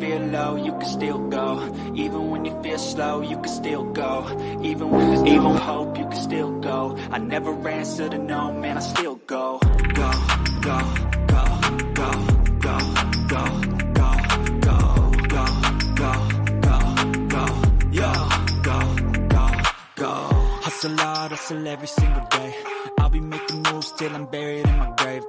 feel low, you can still go. Even when you feel slow, you can still go. Even when there's no hope, you can still go. I never answer to no, man, I still go. Go, go, go, go, go, go, go, go, go, go, go, go, go. Hustle hard, hustle every single day. I'll be making moves till I'm buried in my grave.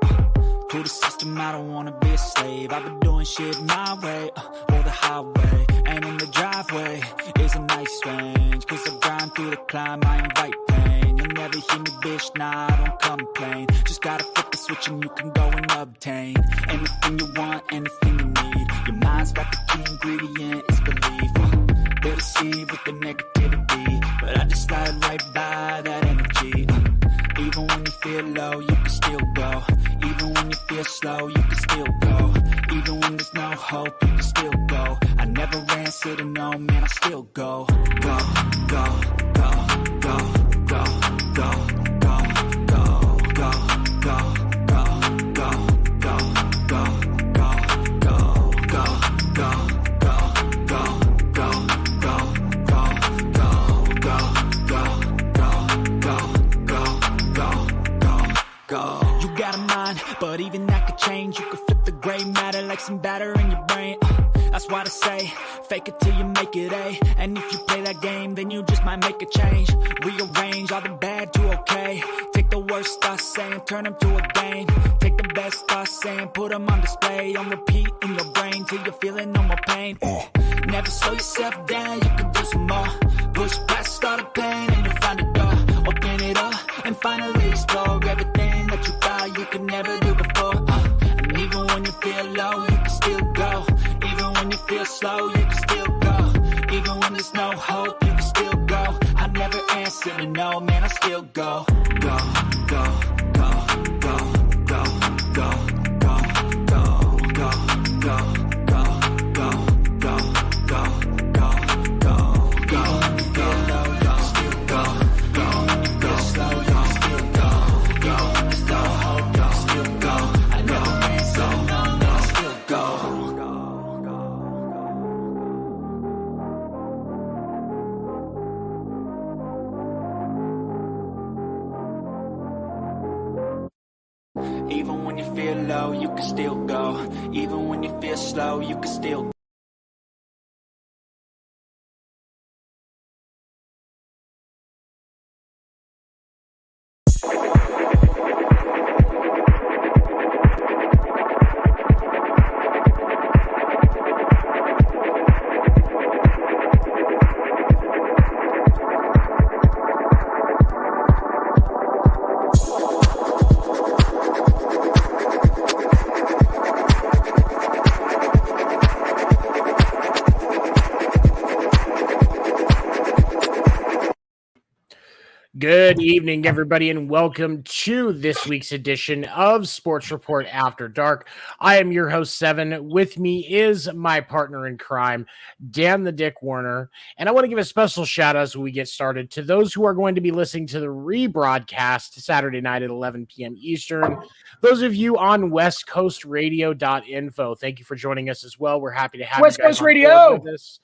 To the system, I don't wanna be a slave. I've been doing shit my way, or the highway. And in the driveway is a nice range. Cause I grind through the climb, I invite pain. You'll never hear me, bitch, nah, I don't complain. Just gotta flip the switch and you can go and obtain anything you want, anything you need. Your mind's got the key ingredient, it's belief. They deceive with the negativity, but I just slide right by that energy. Even when you feel low, you can still go. Even when you feel slow, you can still go. Even when there's no hope, you can still go. I never answer to no, man, I still go. Go, go, go, go, go, go, go, go, go, go, go, go, go, go, go, go, go, You got a mind, but even that could change. You could flip the gray matter like some batter in your brain. That's why I say, fake it till you make it A. And if you play that game, then you just might make a change. Rearrange all the bad to okay. Take the worst thoughts saying, turn them to a game. Take the best thoughts saying, put them on display. On repeat in your brain till you're feeling no more pain. Never slow yourself down, you can do some more. Push past all the pain and you'll find a door. Open it up and finally explore everything that you thought you could never do before. And even when you feel low, you can still go. Even when you feel slow, you can still go. Even when there's no hope, you can still go. I never answer to no, man, I still go. Go, go, go, go, go, go, go, go, go, go, go, go, go, go, go, go, go. Even when you feel low, you can still go. Even when you feel slow, you can still go. Even when there's no hope, you can still go. I never answer to no, man, I still go. Even when you feel low, you can still go. Even when you feel slow, you can still go. Good evening, everybody, and welcome to this week's edition of Sports Report After Dark. I am your host, Seven. With me is my partner in crime, Dan the Dick Werner. And I want to give a special shout out as we get started to those who are going to be listening to the rebroadcast Saturday night at 11 p.m. Eastern. Those of you on westcoastradio.info, thank you for joining us as well. We're happy to have West you guys Coast on Radio board with us.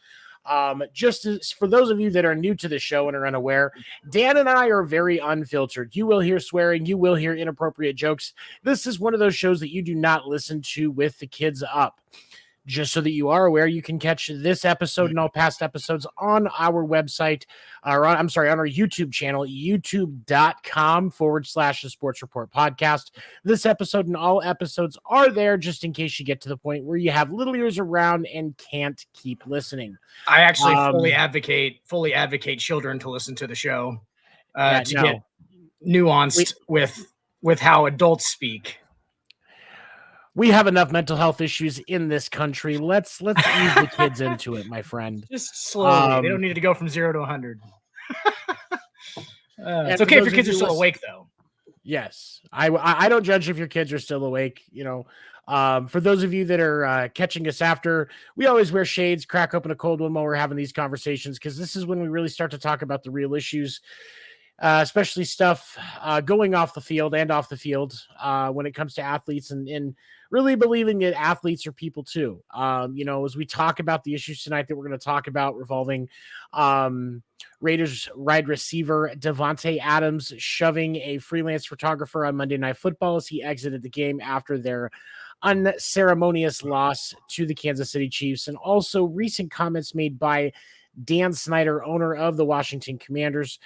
Just as, for those of you that are new to the show and are unaware, Dan and I are very unfiltered. You will hear swearing, you will hear inappropriate jokes. This is one of those shows that you do not listen to with the kids up. Just so that you are aware, you can catch this episode and all past episodes on our website, on our YouTube channel, youtube.com/the Sports Report Podcast. This episode and all episodes are there just in case you get to the point where you have little ears around and can't keep listening. I actually fully advocate children to listen to the show get nuanced with how adults speak. We have enough mental health issues in this country. Let's ease the kids into it, my friend. Just slowly. They don't need to go from 0 to 100. It's okay if your kids are still awake, though. Yes, I don't judge if your kids are still awake. You know, for those of you that are catching us after, we always wear shades, crack open a cold one while we're having these conversations, because this is when we really start to talk about the real issues. especially stuff going off the field and off the field when it comes to athletes and really believing that athletes are people too. As we talk about the issues tonight that we're going to talk about revolving Raiders wide receiver Davante Adams shoving a freelance photographer on Monday Night Football as he exited the game after their unceremonious loss to the Kansas City Chiefs, and also recent comments made by Dan Snyder, owner of the Washington Commanders.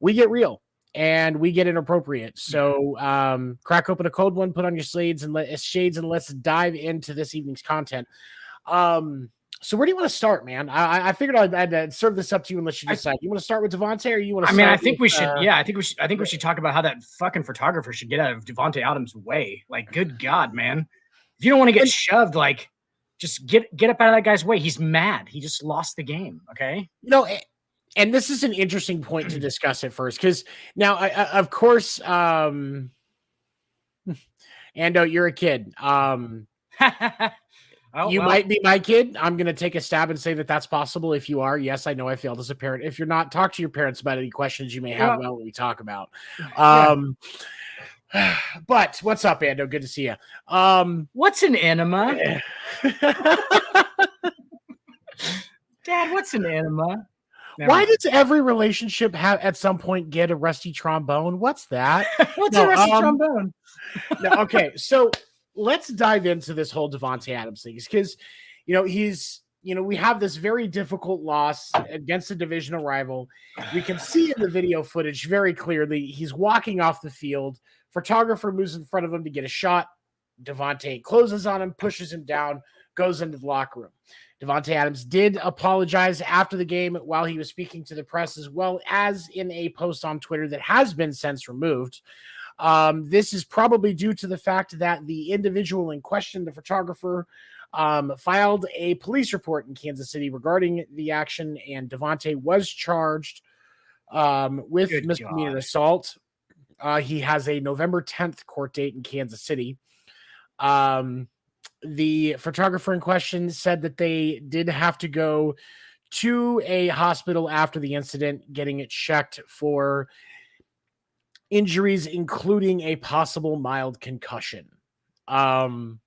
We get real and we get inappropriate. So crack open a cold one, put on your shades and let's dive into this evening's content. So where do you want to start, man? I figured I'd serve this up to you and let you decide. You want to start with Davante, or you want to? I think we should. Yeah, I think we should talk about how that fucking photographer should get out of Davante Adams' way. Like, good God, man! If you don't want to get shoved, like, just get up out of that guy's way. He's mad. He just lost the game. Okay. And this is an interesting point to discuss at first, because now, of course, Ando, you're a kid. Might be my kid. I'm going to take a stab and say that that's possible. If you are, yes, I know I failed as a parent. If you're not, talk to your parents about any questions you may have about what we talk about. But what's up, Ando? Good to see you. What's an enema? Dad, what's an enema? Why does every relationship have at some point get a rusty trombone? What's that? What's a rusty trombone? Okay, so let's dive into this whole Davante Adams thing, because we have this very difficult loss against a divisional rival. We can see in the video footage very clearly he's walking off the field. Photographer moves in front of him to get a shot. Davante closes on him, pushes him down, goes into the locker room. Davante Adams did apologize after the game while he was speaking to the press, as well as in a post on Twitter that has been since removed. This is probably due to the fact that the individual in question, the photographer, filed a police report in Kansas City regarding the action, and Davante was charged with misdemeanor assault. He has a November 10th court date in Kansas City. The photographer in question said that they did have to go to a hospital after the incident, getting it checked for injuries, including a possible mild concussion. If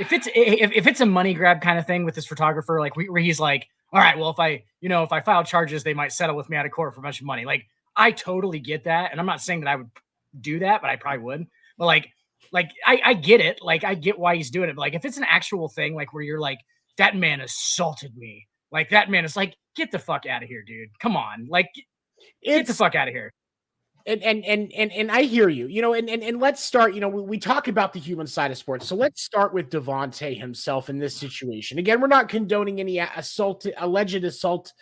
it's a money grab kind of thing with this photographer, like where he's like, all right, well, if I file charges, they might settle with me out of court for a bunch of money. Like, I totally get that. And I'm not saying that I would do that, but I probably would. But I get it. Like, I get why he's doing it. But like, if it's an actual thing, like where you're like, that man assaulted me. Like, that man is like, get the fuck out of here, dude. Come on. Like, get the fuck out of here. And I hear you, and let's start, we talk about the human side of sports. So let's start with Davante himself in this situation. Again, we're not condoning any alleged assault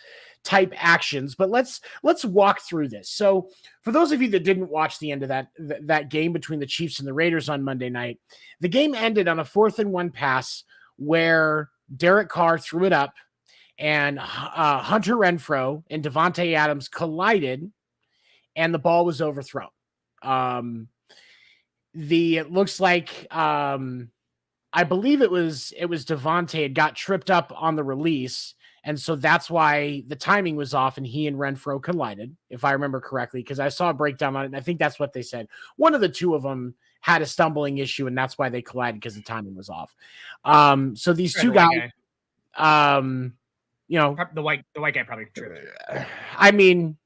type actions, but let's walk through this. So for those of you that didn't watch the end of that game between the Chiefs and the Raiders on Monday night, the game ended on a 4th-and-1 pass where Derek Carr threw it up and Hunter Renfrow and Davante Adams collided, and the ball was overthrown. It looks like I believe it was Davante had got tripped up on the release, and so that's why the timing was off, and he and Renfrow collided, if I remember correctly, because I saw a breakdown on it, and I think that's what they said. One of the two of them had a stumbling issue, and that's why they collided, because the timing was off. So these two guys, the white guy probably tripped. I mean,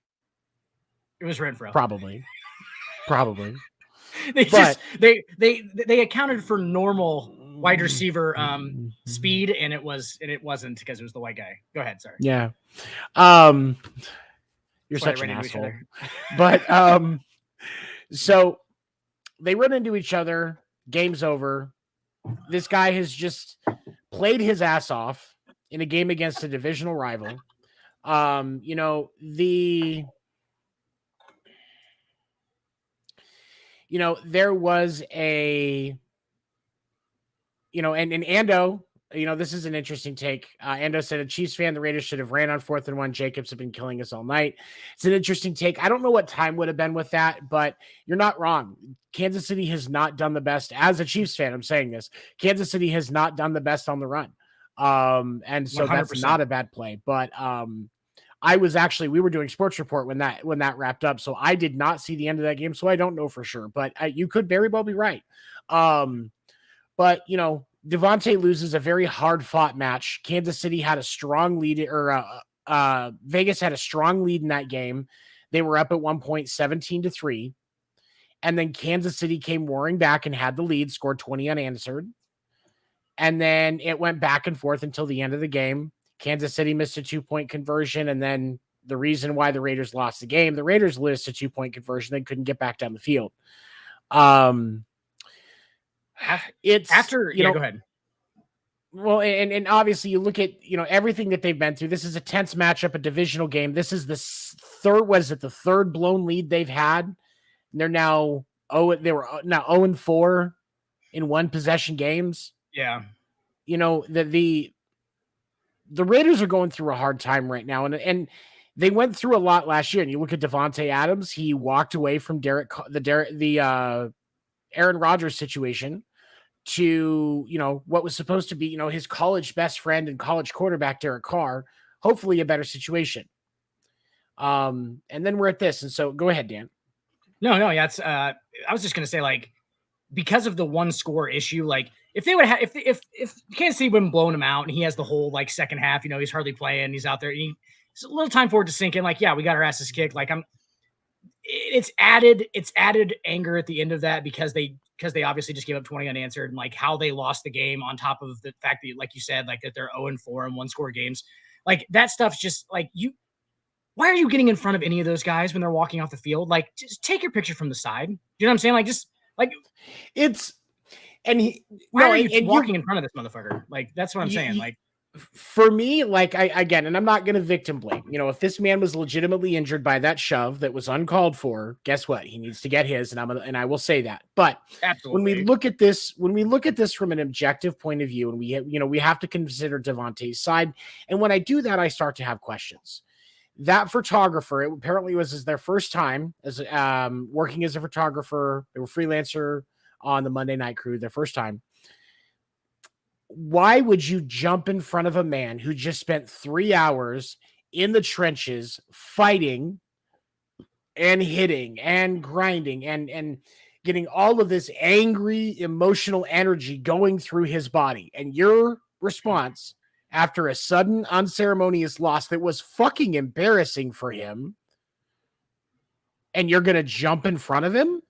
it was Renfrow. Probably. They accounted for normal wide receiver speed, and it wasn't because it was the white guy. Go ahead, sorry. Yeah. You're such an asshole. But so they run into each other, game's over. This guy has just played his ass off in a game against a divisional rival. There was and Ando, this is an interesting take. Ando said, a Chiefs fan, the Raiders should have ran on 4th-and-1. Jacobs have been killing us all night. It's an interesting take. I don't know what time would have been with that, but you're not wrong. Kansas City has not done the best. As a Chiefs fan, I'm saying this. Kansas City has not done the best on the run. And so 100%. That's not a bad play. But we were doing Sports Report when that wrapped up. So I did not see the end of that game. So I don't know for sure, but you could very well be right. But Davante loses a very hard fought match. Kansas City had a strong lead, or Vegas had a strong lead in that game. They were up at 1 point, 17-3. And then Kansas City came roaring back and had the lead, scored 20 unanswered. And then it went back and forth until the end of the game. Kansas City missed a 2-point conversion. And then the reason why the Raiders lost the game, the Raiders missed a 2-point conversion. They couldn't get back down the field. It's after, go ahead. Well, and obviously you look at, everything that they've been through. This is a tense matchup, a divisional game. This is the third blown lead they've had. And they're now, they were now 0-4 in one possession games. Yeah. The Raiders are going through a hard time right now. And they went through a lot last year. And you look at Davante Adams, he walked away from Aaron Rodgers situation to, what was supposed to be, his college best friend and college quarterback, Derek Carr, hopefully a better situation. And then we're at this. And so go ahead, Dan. No, yeah. It's, I was just going to say, like, because of the one score issue, like if they would have, if Kansas City wouldn't blown him out and he has the whole like second half, he's hardly playing. He's out there. It's a little time for it to sink in. Like, yeah, we got our asses kicked. Like it's added anger at the end of that because they obviously just gave up 20 unanswered, and like how they lost the game on top of the fact that, like you said, like that they're 0-4 in one score games. Like that stuff's just like why are you getting in front of any of those guys when they're walking off the field? Like just take your picture from the side. You know what I'm saying? Like just like why are you walking in front of this motherfucker? Like that's what I'm saying. Like for me, like and I'm not going to victim blame. If this man was legitimately injured by that shove that was uncalled for, guess what? He needs to get his, and I will say that. But absolutely. when we look at this from an objective point of view, and we have to consider Davante's side, and when I do that, I start to have questions. That photographer, it apparently was their first time as working as a photographer. They were freelancer on the Monday Night Crew, their first time. Why would you jump in front of a man who just spent 3 hours in the trenches fighting and hitting and grinding and getting all of this angry, emotional energy going through his body? And your response after a sudden, unceremonious loss that was fucking embarrassing for him, and you're going to jump in front of him?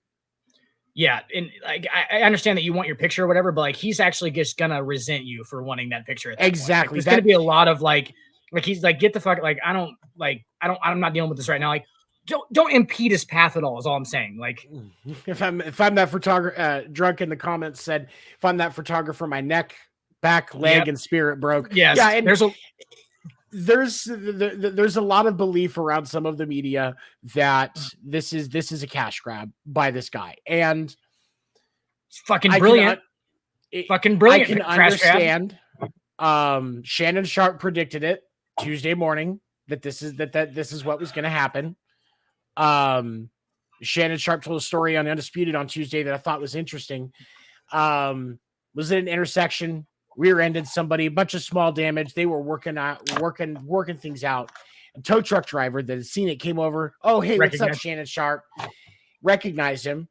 Yeah, and like I understand that you want your picture or whatever, but like he's actually just gonna resent you for wanting that picture. At that exactly. Like, there's gonna be a lot of like he's like, get the fuck, like I'm not dealing with this right now. Like don't impede his path at all. Is all I'm saying. Like if I'm that photographer, drunk in the comments said, if I'm that photographer, my neck, back, leg, and spirit broke. Yes, yeah, and there's a lot of belief around some of the media that this is a cash grab by this guy, and it's fucking brilliant. Fucking brilliant. I can understand. Shannon Sharp predicted it Tuesday morning that this is what was going to happen. Shannon Sharp told a story on Undisputed on Tuesday that I thought was interesting. Was at an intersection, rear-ended somebody, a bunch of small damage. They were working things out. A tow truck driver that had seen it came over. Oh, hey, what's up, Shannon Sharp? Recognized him.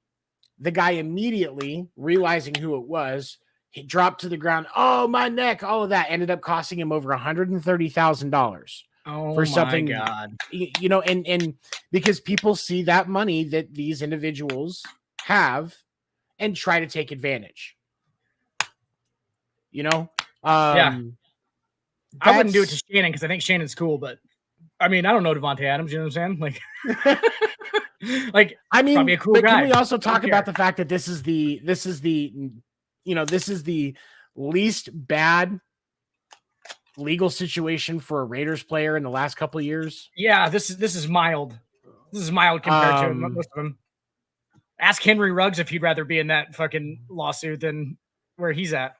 The guy immediately, realizing who it was, he dropped to the ground. Oh, my neck, all of that ended up costing him over $130,000. Oh, for something, my God. And because people see that money that these individuals have and try to take advantage. Yeah. I wouldn't do it to Shannon because I think Shannon's cool, but I mean, I don't know Davante Adams, you know what I'm saying? Like, I mean, probably a cool but guy. Can we also talk about the fact that this is the least bad legal situation for a Raiders player in the last couple of years? Yeah, this is mild. This is mild compared to most of them. Ask Henry Ruggs if he'd rather be in that fucking lawsuit than where he's at.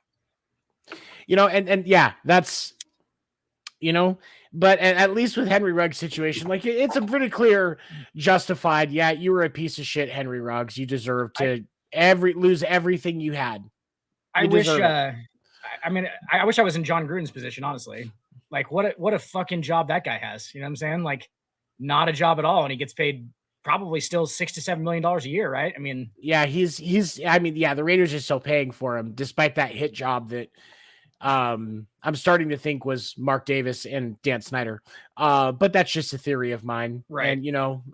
And yeah, that's, but at least with Henry Ruggs' situation, like it's a pretty clear justified. Yeah, you were a piece of shit, Henry Ruggs. You deserve to lose everything you had. I wish I was in John Gruden's position, honestly. Like what a fucking job that guy has. You know what I'm saying? Like not a job at all. And he gets paid probably still $6 to $7 million a year, right? I mean, yeah, the Raiders are still paying for him despite that hit job that I'm starting to think was Mark Davis and Dan Snyder. But that's just a theory of mine. Right. And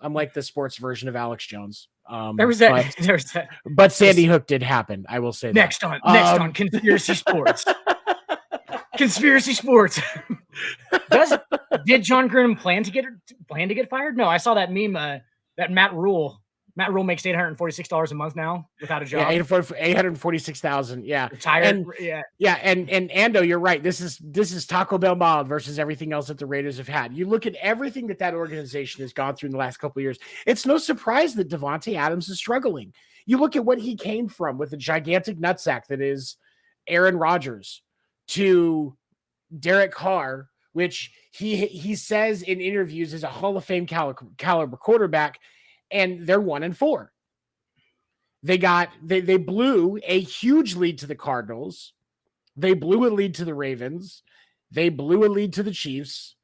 I'm like the sports version of Alex Jones. There was that. But Sandy Hook did happen. I will say next that. on Conspiracy Sports. Conspiracy Sports. Did John Gruden plan to get fired? No, I saw that meme. That Matt Rule makes $846 a month now without a job. Yeah, $846,000. Yeah, retired. And Ando, you're right. This is Taco Bell mild versus everything else that the Raiders have had. You look at everything that organization has gone through in the last couple of years. It's no surprise that Davante Adams is struggling. You look at what he came from with a gigantic nutsack that is Aaron Rodgers to Derek Carr, which he says in interviews is a Hall of Fame caliber quarterback, and they're 1-4. They blew a huge lead to the Cardinals. They blew a lead to the Ravens. They blew a lead to the Chiefs.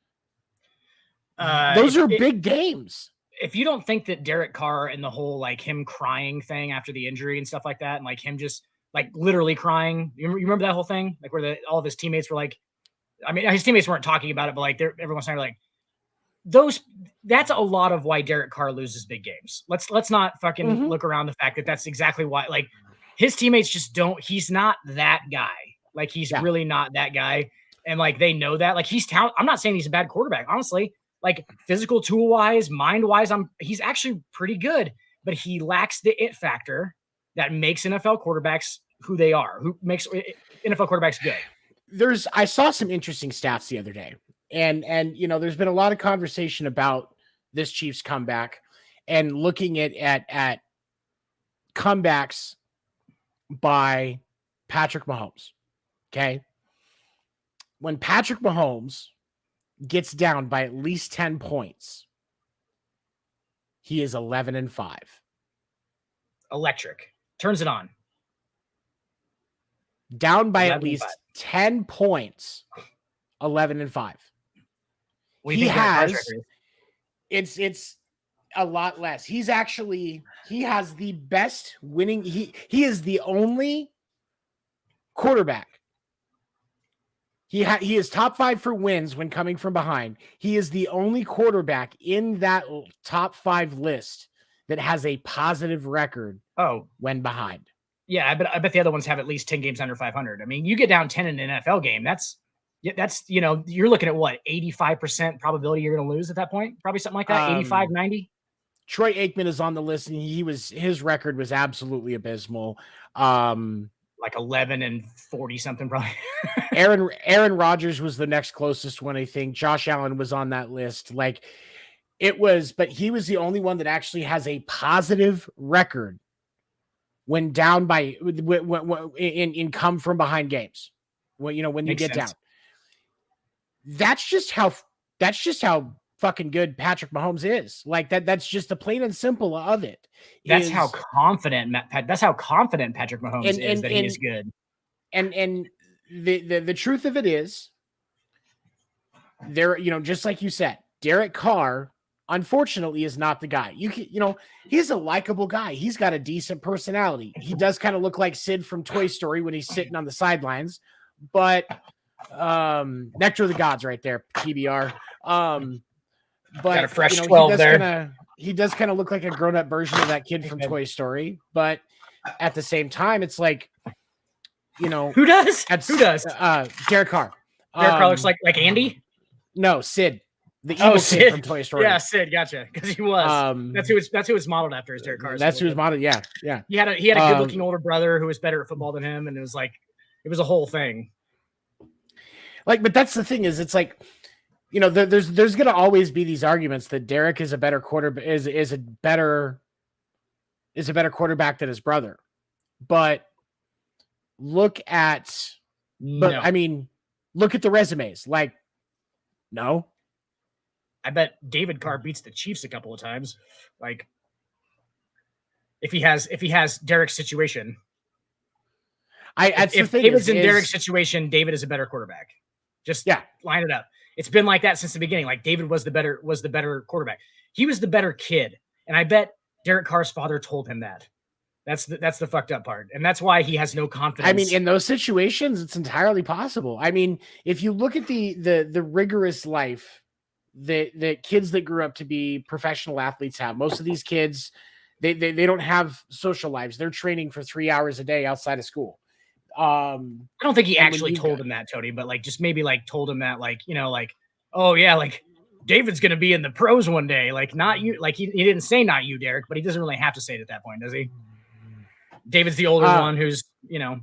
Those are big games. If you don't think that Derek Carr and the whole like him crying thing after the injury and stuff like that, and like him just like literally crying, you remember that whole thing, like where all of his teammates were like, I mean, his teammates weren't talking about it, but like everyone's saying like that's a lot of why Derek Carr loses big games. Let's not fucking look around the fact that that's exactly why. Like his teammates just don't. He's not that guy. Like he's really not that guy, and like they know that. Like he's talent. I'm not saying he's a bad quarterback, honestly. Like physical tool wise, mind wise, he's actually pretty good, but he lacks the it factor that makes NFL quarterbacks who they are. Who makes NFL quarterbacks good. I saw some interesting stats the other day. And there's been a lot of conversation about this Chiefs comeback and looking at comebacks by Patrick Mahomes. Okay. When Patrick Mahomes gets down by at least 10 points, he is 11-5. Electric. Turns it on. Down by at least 10 points, 11-5. He has it's a lot less. He has the best winning. He is the only quarterback. He is top 5 for wins when coming from behind. He is the only quarterback in that top 5 list that has a positive record. When behind. Yeah, I bet the other ones have at least 10 games under 500. I mean, you get down 10 in an NFL game, that's you're looking at what, 85% probability you're going to lose at that point? Probably something like that, 85, 90. Troy Aikman is on the list, and his record was absolutely abysmal. Like 11-40 something probably. Aaron Rodgers was the next closest one, I think. Josh Allen was on that list. Like but he was the only one that actually has a positive record when down by in come from behind games. When you get down. That's just how fucking good Patrick Mahomes is. Like that's just the plain and simple of it. That's how confident Patrick Mahomes is that he is good. And the truth of it is, just like you said, Derek Carr, unfortunately, is not the guy. He's a likable guy. He's got a decent personality. He does kind of look like Sid from Toy Story when he's sitting on the sidelines, but nectar of the gods right there, PBR. But got a fresh 12 he does kind of look like a grown-up version of that kid from Toy Story, but at the same time, it's like, who does? Derek Carr. Derek Carr looks like Andy? No, Sid. The evil kid from Toy Story. Yeah, Sid, gotcha. Because he was. That's who it's modeled after, is Derek Carr. That's who was modeled. Yeah. He had a good-looking older brother who was better at football than him, and it was a whole thing. Like, but that's the thing is, it's like, there's going to always be these arguments that Derek is a better quarterback, is a better quarterback than his brother. But look at the resumes. Like, no. I bet David Carr beats the Chiefs a couple of times. Like, if he has Derek's situation. If David's in Derek's situation, David is a better quarterback. Just line it up. It's been like that since the beginning. Like David was the better quarterback. He was the better kid. And I bet Derek Carr's father told him that. That's the fucked up part. And that's why he has no confidence. I mean, in those situations, it's entirely possible. I mean, if you look at the rigorous life that kids that grew up to be professional athletes have, most of these kids, they don't have social lives. They're training for 3 hours a day outside of school. I don't think he actually told him that, Tony, but like just maybe like told him that, like, you know, like, oh yeah, like David's gonna be in the pros one day. Like not you, like he didn't say not you, Derek, but he doesn't really have to say it at that point, does he? David's the older one who's, you know.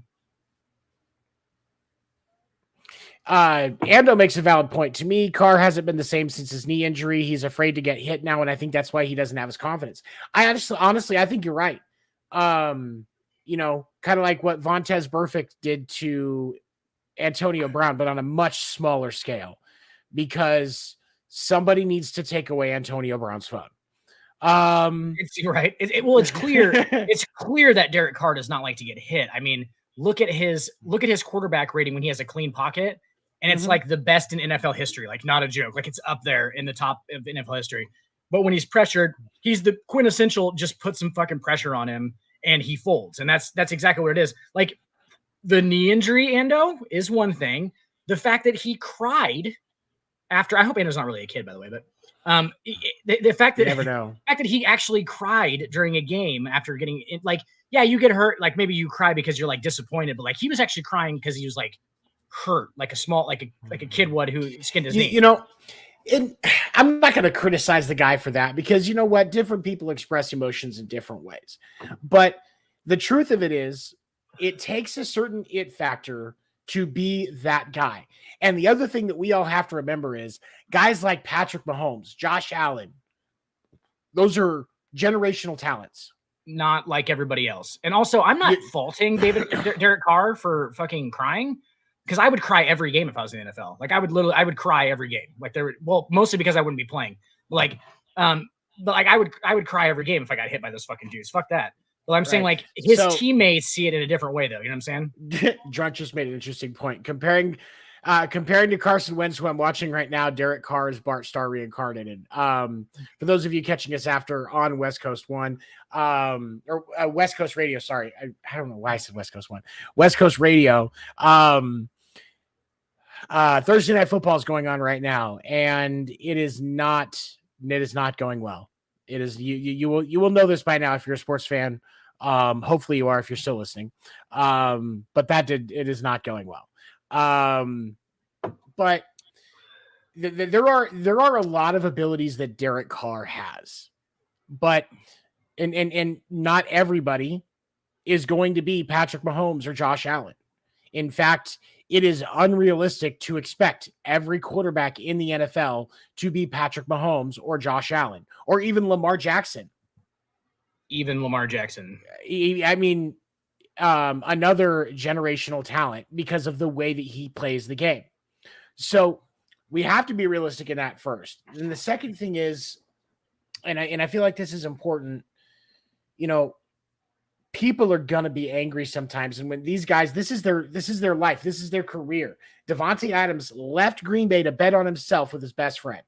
Ando makes a valid point. To me, Carr hasn't been the same since his knee injury. He's afraid to get hit now, and I think that's why he doesn't have his confidence. Honestly, I think you're right. You know, kind of like what Vontaze Burfict did to Antonio Brown, but on a much smaller scale, because somebody needs to take away Antonio Brown's phone. It's right. It's clear. It's clear that Derek Carr does not like to get hit. I mean, look at his quarterback rating when he has a clean pocket, and it's like the best in NFL history. Like, not a joke. Like, it's up there in the top of NFL history. But when he's pressured, he's the quintessential. Just put some fucking pressure on him, and he folds. And that's exactly what it is. Like, the knee injury, Ando, is one thing. The fact that he cried after. I hope Ando's not really a kid, by the way, but. The fact that he actually cried during a game after getting it, like, yeah, you get hurt, like maybe you cry because you're like disappointed, but like he was actually crying because he was like hurt, like a small, like a kid would who skinned his knee. You know, I'm not going to criticize the guy for that, because you know what, different people express emotions in different ways. But the truth of it is, it takes a certain it factor to be that guy. And the other thing that we all have to remember is guys like Patrick Mahomes, Josh Allen, those are generational talents. Not like everybody else. And also, I'm not faulting Derek Carr for fucking crying, because I would cry every game if I was in the NFL. Like, I would cry every game. Like, mostly because I wouldn't be playing. But I would cry every game if I got hit by those fucking Jews. Fuck that. Well, I'm saying, like, his teammates see it in a different way, though. You know what I'm saying? Drunk just made an interesting point. Comparing to Carson Wentz, who I'm watching right now, Derek Carr is Bart Starr reincarnated. For those of you catching us after on West Coast One, or West Coast Radio, sorry. I don't know why I said West Coast One. West Coast Radio. Thursday Night Football is going on right now, and it is not going well. It is you will know this by now if you're a sports fan. Hopefully you are if you're still listening. But it is not going well. But there are a lot of abilities that Derek Carr has, but and not everybody is going to be Patrick Mahomes or Josh Allen. In fact, it is unrealistic to expect every quarterback in the NFL to be Patrick Mahomes or Josh Allen or even Lamar Jackson. I mean, another generational talent because of the way that he plays the game. So we have to be realistic in that first. And the second thing is, and I feel like this is important, you know, people are going to be angry sometimes. And when these guys, this is their life. This is their career. Davante Adams left Green Bay to bet on himself with his best friend.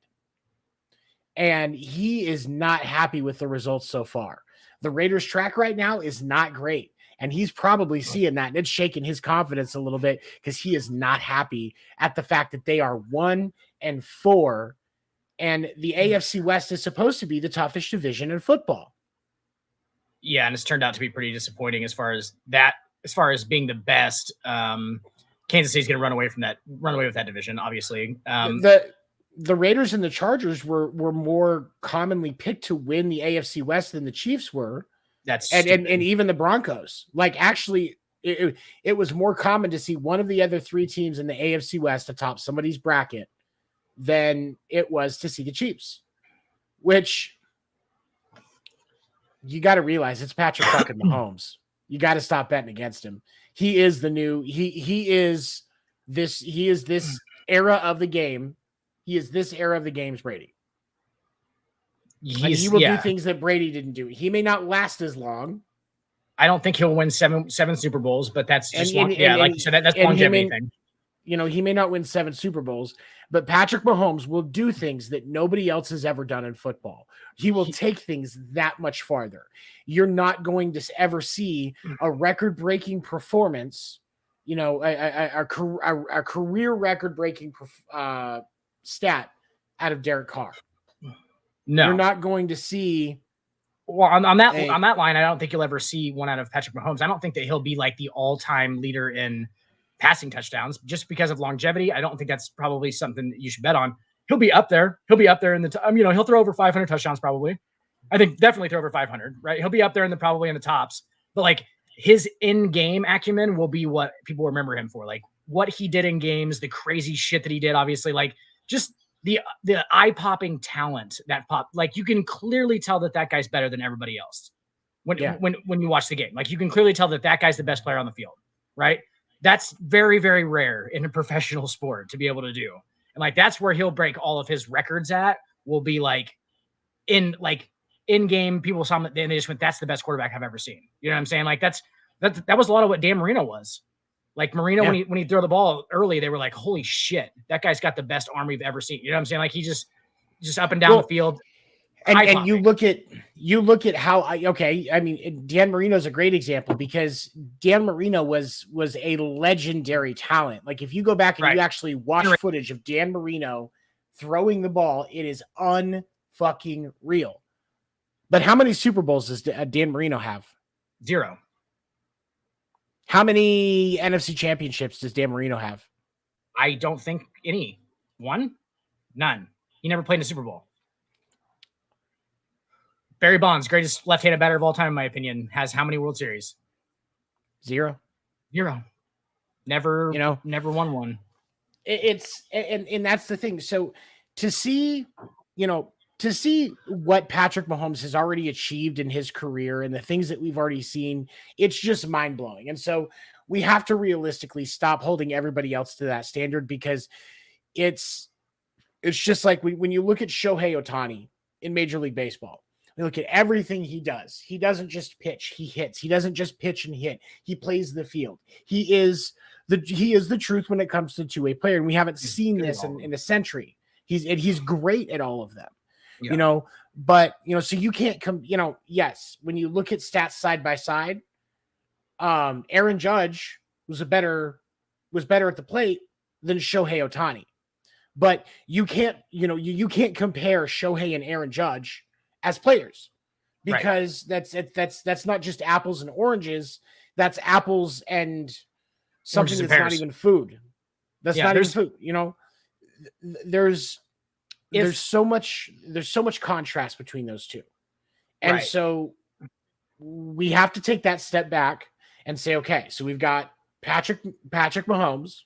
And he is not happy with the results so far. The Raiders track right now is not great. And he's probably seeing that, and it's shaking his confidence a little bit because he is not happy at the fact that they are 1-4, and the AFC West is supposed to be the toughest division in football. Yeah, and it's turned out to be pretty disappointing as far as being the best. Kansas City's going to run away with that division, obviously. The Raiders and the Chargers were more commonly picked to win the AFC West than the Chiefs were. And even the Broncos. Like, actually, it was more common to see one of the other three teams in the AFC West atop somebody's bracket than it was to see the Chiefs, which you got to realize it's Patrick fucking Mahomes. You got to stop betting against him. He is the new, he is this era of the game. He is this era of the game's Brady. He will do things that Brady didn't do. He may not last as long. I don't think he'll win seven Super Bowls, but that's just like you said, that's longevity thing. he may not win 7 Super Bowls, but Patrick Mahomes will do things that nobody else has ever done in football. He will take things that much farther. You're not going to ever see a record-breaking performance, a career record-breaking stat out of Derek Carr. No, you're not going to see. Well, on that line, I don't think you'll ever see one out of Patrick Mahomes. I don't think that he'll be like the all-time leader in passing touchdowns just because of longevity. I don't think that's probably something that you should bet on. He'll be up there. He'll be up there in the he'll throw over 500 touchdowns probably. I think definitely throw over 500, right? He'll be up there in probably in the tops. But like his in-game acumen will be what people remember him for. Like what he did in games, the crazy shit that he did, obviously, like just the eye-popping talent that pop. Like you can clearly tell that guy's better than everybody else when you watch the game. Like you can clearly tell that guy's the best player on the field, right? That's very, very rare in a professional sport to be able to do. And like, that's where he'll break all of his records at, will be like in game, people saw him and they just went, that's the best quarterback I've ever seen. You know what I'm saying? Like that was a lot of what Dan Marino was. Like Marino, when he threw the ball early, they were like, holy shit, that guy's got the best arm we've ever seen. You know what I'm saying? Like he just up and down the field. And you look at how I mean, Dan Marino is a great example because Dan Marino was a legendary talent. Like if you go back and you actually watch footage of Dan Marino throwing the ball, it is unfucking real. But how many Super Bowls does Dan Marino have? 0. How many NFC championships does Dan Marino have? I don't think any. 1? None. He never played in a Super Bowl. Barry Bonds, greatest left-handed batter of all time, in my opinion, has how many World Series? 0. Never won one. It's and that's the thing. So to see what Patrick Mahomes has already achieved in his career and the things that we've already seen, it's just mind-blowing. And so we have to realistically stop holding everybody else to that standard because it's just like when you look at Shohei Ohtani in Major League Baseball, we look at everything he does. He doesn't just pitch, he hits. He doesn't just pitch and hit. He plays the field. He is the truth when it comes to two-way player. And we haven't seen this in a century. He's great at all of them. Yeah. But so you can't come, yes, when you look at stats side by side, Aaron Judge was better at the plate than Shohei Ohtani. But you can't compare Shohei and Aaron Judge as players because that's not just apples and oranges. That's apples and something that's not even food. That's not even food. There's so much contrast between those two. And so we have to take that step back and say, okay, so we've got Patrick Mahomes,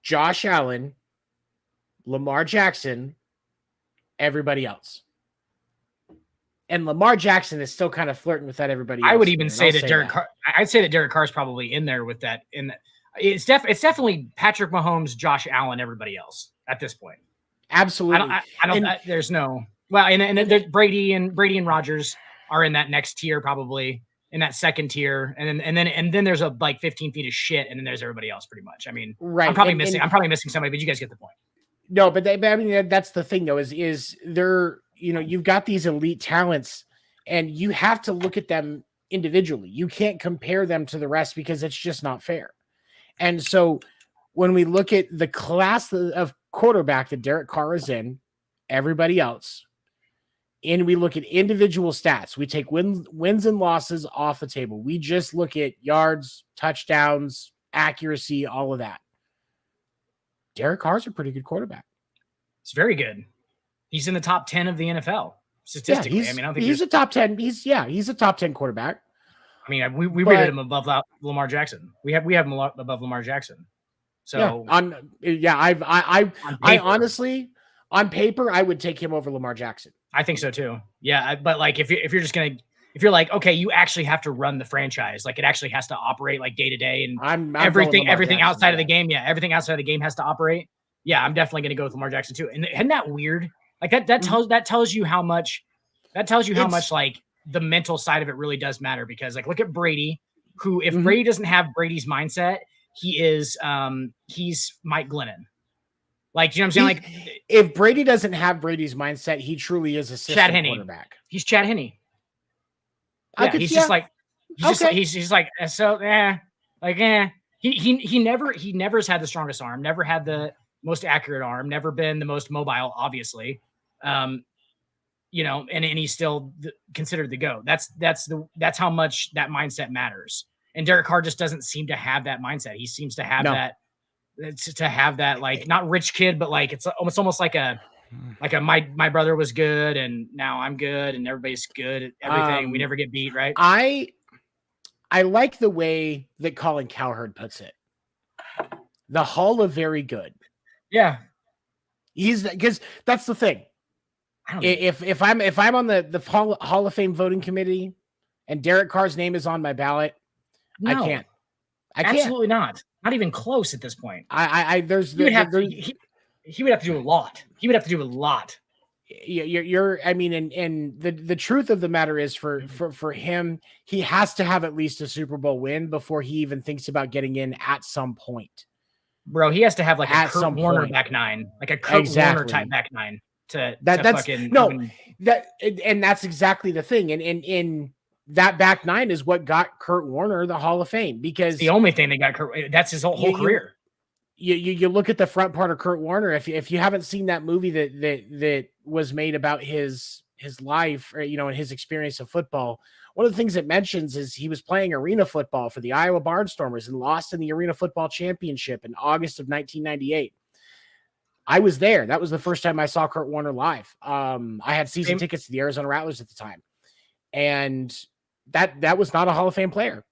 Josh Allen, Lamar Jackson, everybody else. And Lamar Jackson is still kind of flirting with that everybody else. I would even say that I'd say that Derek Carr is probably in there with that. It's definitely Patrick Mahomes, Josh Allen, everybody else at this point. Absolutely. I don't there's no, well, and Brady and Rodgers are in that next tier, probably in that second tier. And then there's a like 15 feet of shit. And then there's everybody else pretty much. I mean, I'm probably missing somebody, but you guys get the point. No, but I mean, that's the thing though, is there, you've got these elite talents and you have to look at them individually. You can't compare them to the rest because it's just not fair. And so when we look at the class of quarterback that Derek Carr is in, everybody else, and we look at individual stats, we take wins and losses off the table. We just look at yards, touchdowns, accuracy, all of that. Derek Carr's a pretty good quarterback. It's very good. He's in the top 10 of the NFL statistically. Yeah, I don't think he's a top 10. He's a top 10 quarterback. I mean, we rated him above Lamar Jackson. We have him above Lamar Jackson. So I honestly, on paper, I would take him over Lamar Jackson. I think so too. Yeah, but like if you're like, okay, you actually have to run the franchise, like it actually has to operate like day to day, and everything outside of the game, everything outside of the game has to operate. Yeah, I'm definitely going to go with Lamar Jackson too. And isn't that weird? Like that tells you how much like the mental side of it really does matter, because like look at Brady, who if Brady doesn't have Brady's mindset, he's Mike Glennon. Like, you know what I'm saying? Like, if Brady doesn't have Brady's mindset, he truly is a system quarterback. He's Chad Henne. Yeah, he's just like he's like so he never has had the strongest arm, never had the most accurate arm, never been the most mobile, obviously. You know, and he's still considered the GOAT. That's how much that mindset matters. And Derek Carr just doesn't seem to have that mindset. He seems to have that like not rich kid, but like it's almost like a my brother was good and now I'm good and everybody's good at everything. We never get beat, right? I like the way that Colin Cowherd puts it. The Hall of Very Good. Yeah. Because that's the thing. If I'm on the Hall of Fame voting committee and Derek Carr's name is on my ballot, no, I can't. Absolutely not. Not even close at this point. He would have to do a lot. He would have to do a lot. I mean, and the truth of the matter is for him, he has to have at least a Super Bowl win before he even thinks about getting in at some point. Bro, he has to have like a Kurt Warner back nine, like a Kurt Warner type back nine. That's exactly the thing. And in that back nine is what got Kurt Warner the Hall of Fame, because the only thing that got Kurt, that's his whole career. You look at the front part of Kurt Warner. If you haven't seen that movie that was made about his life, or, you know, and his experience of football, one of the things it mentions is he was playing arena football for the Iowa Barnstormers and lost in the Arena Football Championship in August of 1998. I was there. That was the first time I saw Kurt Warner live. I had season tickets to the Arizona Rattlers at the time, and that was not a Hall of Fame player.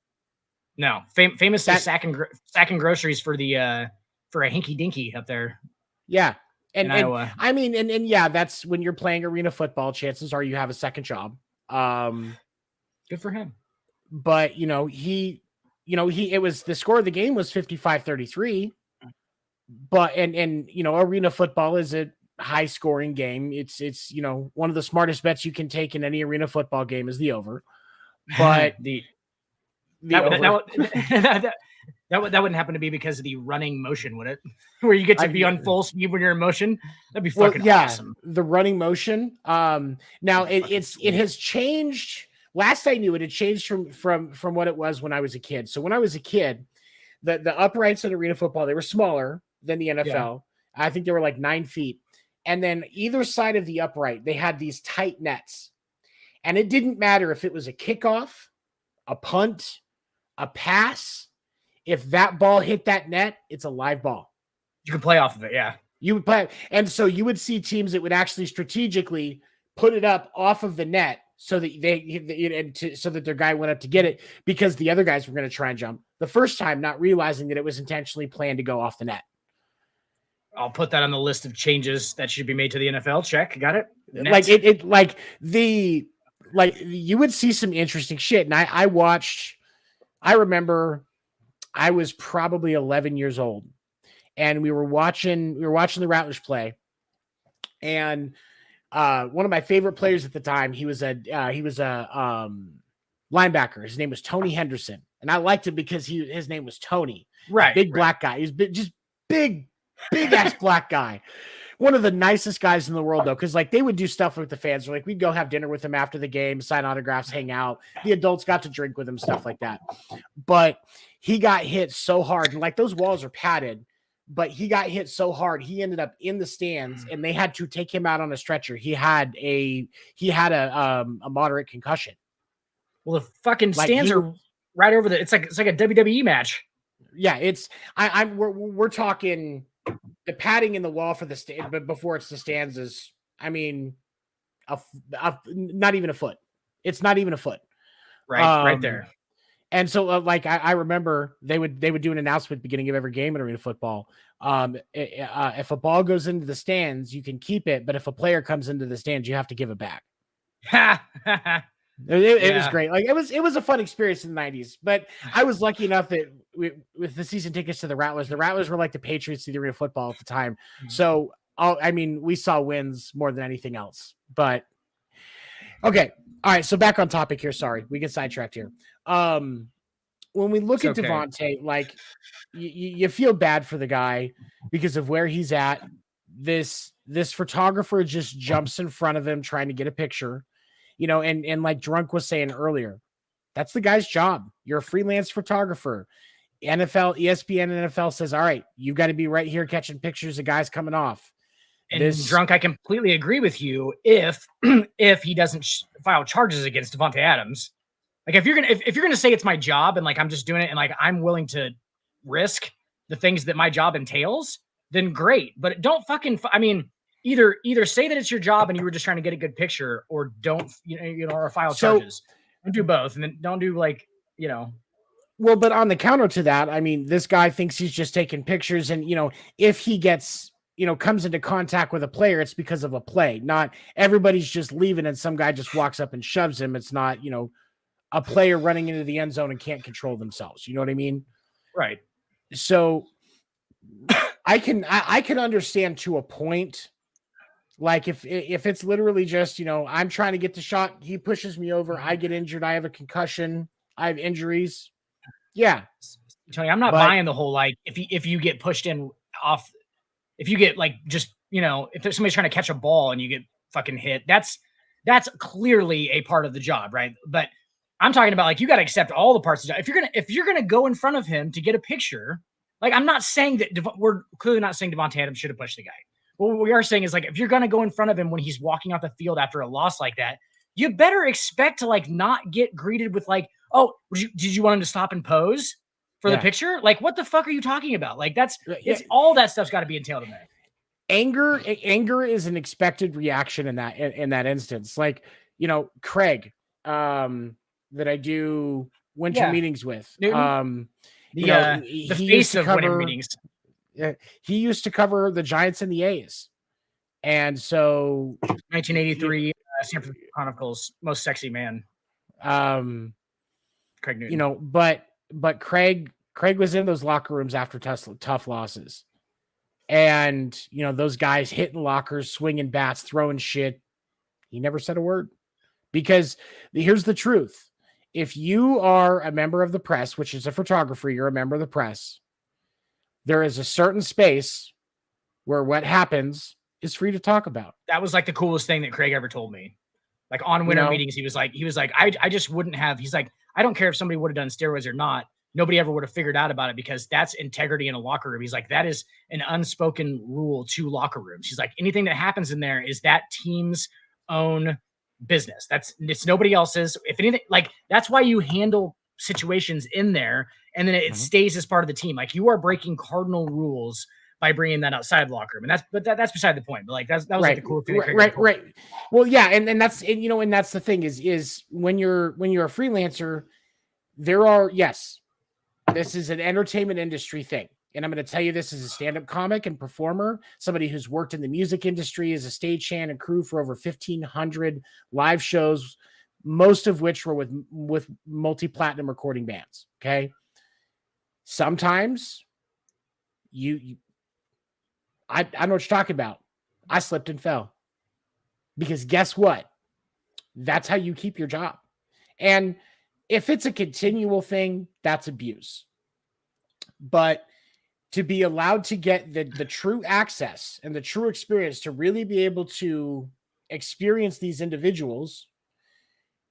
No, famous for sacking groceries for the for a hinky dinky up there. Yeah, and I mean, and yeah, that's when you're playing arena football. Chances are you have a second job. Good for him. But it was the score of the game was 55-33. But and arena football is a high scoring game. It's one of the smartest bets you can take in any arena football game is the over. But that wouldn't happen to be because of the running motion, would it? Where you get to be on full speed when you're in motion. That'd be fucking awesome. The running motion. Now it has changed. Last I knew, it had changed from what it was when I was a kid. So when I was a kid, the uprights in arena football, they were smaller than the NFL. Yeah. I think they were like 9 feet. And then either side of the upright, they had these tight nets. And it didn't matter if it was a kickoff, a punt, a pass. If that ball hit that net, it's a live ball. You can play off of it, yeah. You would play. And so you would see teams that would actually strategically put it up off of the net so that so that their guy went up to get it, because the other guys were going to try and jump the first time, not realizing that it was intentionally planned to go off the net. I'll put that on the list of changes that should be made to the NFL. Check. Got it. Net. You would see some interesting shit. And I remember I was probably 11 years old and we were watching the Rattlers play. And one of my favorite players at the time, he was a linebacker. His name was Tony Henderson. And I liked him because his name was Tony. Right. Big black guy. He was just big ass black guy. One of the nicest guys in the world, though, because like they would do stuff with the fans. Like we'd go have dinner with him after the game, sign autographs, hang out. The adults got to drink with him, stuff like that. But he got hit so hard, and like those walls are padded, but he got hit so hard he ended up in the stands, and they had to take him out on a stretcher. He had a moderate concussion. Well, the fucking stands are right over the. It's like a WWE match. Yeah, we're talking. The padding in the wall for the stand, but before it's the stands is, I mean, not even a foot. It's not even a foot. Right there. And so, I remember they would do an announcement at the beginning of every game in arena football. If a ball goes into the stands, you can keep it, but if a player comes into the stands, you have to give it back. It was great. Like it was a fun experience in the 90s, but I was lucky enough that with the season tickets to the Rattlers were like the Patriots to the arena football at the time. So, we saw wins more than anything else, but okay. All right. So back on topic here. Sorry, we get sidetracked here. One when we look at Davante, like you feel bad for the guy because of where he's at. This photographer just jumps in front of him trying to get a picture, and like Drunk was saying earlier, that's the guy's job. You're a freelance photographer. NFL, ESPN, NFL says, all right, you got to be right here catching pictures of guys coming off. And Drunk, I completely agree with you. If he doesn't file charges against Davante Adams, like if you're gonna say it's my job and like I'm just doing it and like I'm willing to risk the things that my job entails, then great. But don't fucking. I mean, either say that it's your job and you were just trying to get a good picture, or don't or file charges. Don't do both, and then don't do like. Well, but on the counter to that, I mean, this guy thinks he's just taking pictures, and if he gets comes into contact with a player, it's because of a play. Not everybody's just leaving and some guy just walks up and shoves him. It's not, a player running into the end zone and can't control themselves. You know what I mean? Right. So I can understand to a point. Like if it's literally just, I'm trying to get the shot, he pushes me over, I get injured, I have a concussion, I have injuries. Yeah. Tony, I'm not buying the whole, like, if you get pushed in off, if you get like just, if there's somebody's trying to catch a ball and you get fucking hit, that's clearly a part of the job, right? But I'm talking about like you got to accept all the parts of the job. If you're gonna go in front of him to get a picture, like I'm not saying that we're clearly not saying Davante Adams should have pushed the guy. What we are saying is like if you're gonna go in front of him when he's walking off the field after a loss like that, you better expect to like not get greeted with like, oh, did you want him to stop and pose for the picture? Like, what the fuck are you talking about? Like, it's all that stuff's got to be entailed in that. Anger is an expected reaction in that instance. Like, Craig, that I do winter meetings with. The face of winter meetings. He used to cover the Giants and the A's, and so 1983 San Francisco Chronicles, most sexy man. Craig Newton. But Craig was in those locker rooms after tough losses. And, those guys hitting lockers, swinging bats, throwing shit. He never said a word. Because here's the truth. If you are a member of the press, which is a photographer, you're a member of the press, there is a certain space where what happens is free to talk about. That was like the coolest thing that Craig ever told me. Like on winter meetings, he was like, I just wouldn't have, he's like, I don't care if somebody would have done steroids or not. Nobody ever would have figured out about it because that's integrity in a locker room. He's like, that is an unspoken rule to locker rooms. He's like, anything that happens in there is that team's own business. It's nobody else's. If anything, like that's why you handle situations in there and then it stays as part of the team. Like you are breaking cardinal rules by bringing that outside of the locker room. And that's beside the point. But like that was like the cool thing. Right. Well, yeah. And that's, and that's the thing is when you're a freelancer, there are, this is an entertainment industry thing. And I'm going to tell you this as a stand-up comic and performer, somebody who's worked in the music industry as a stagehand and crew for over 1,500 live shows, most of which were with multi-platinum recording bands. Okay. Sometimes I know what you're talking about. I slipped and fell because guess what? That's how you keep your job. And if it's a continual thing, that's abuse. But to be allowed to get the true access and the true experience to really be able to experience these individuals,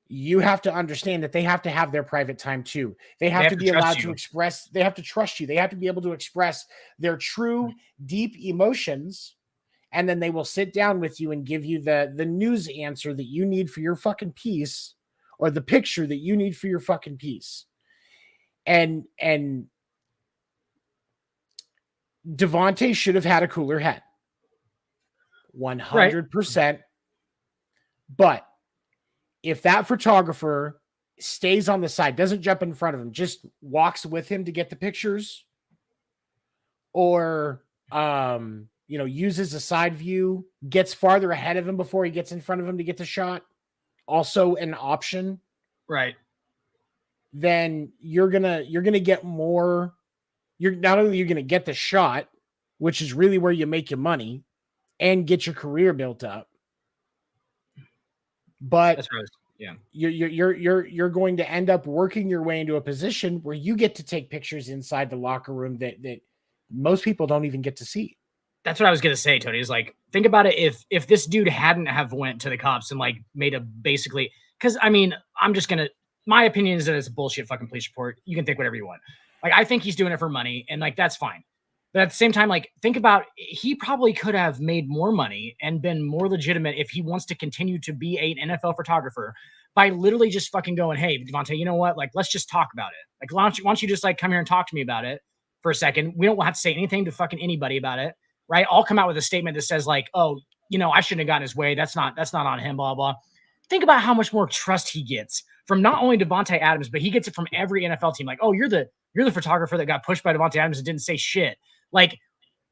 you have to understand that they have to have their private time too. They have to be allowed to express, they have to trust you. They have to be able to express their true deep emotions. And then they will sit down with you and give you the news answer that you need for your fucking piece or the picture that you need for your fucking piece. And Davante should have had a cooler head. 100%. Right. But if that photographer stays on the side, doesn't jump in front of him, just walks with him to get the pictures or, uses a side view, gets farther ahead of him before he gets in front of him to get the shot, also an option. Right. Then you're going to get more. You're not only you're going to get the shot, which is really where you make your money and get your career built up. But Yeah. You're going to end up working your way into a position where you get to take pictures inside the locker room that most people don't even get to see. That's what I was gonna say, Tony. Is like, think about it. If this dude hadn't have went to the cops and like made a basically, because I mean, my opinion is that it's a bullshit fucking police report. You can think whatever you want. Like, I think he's doing it for money, and like that's fine. But at the same time, like, think about, he probably could have made more money and been more legitimate if he wants to continue to be an NFL photographer by literally just fucking going, hey, Davante, you know what? Like, let's just talk about it. Like, why don't you just like come here and talk to me about it for a second? We don't have to say anything to fucking anybody about it. Right? I'll come out with a statement that says like, oh, I shouldn't have gotten his way. That's not on him, blah, blah. Think about how much more trust he gets from not only Davante Adams, but he gets it from every NFL team. Like, oh, you're the photographer that got pushed by Davante Adams and didn't say shit. Like,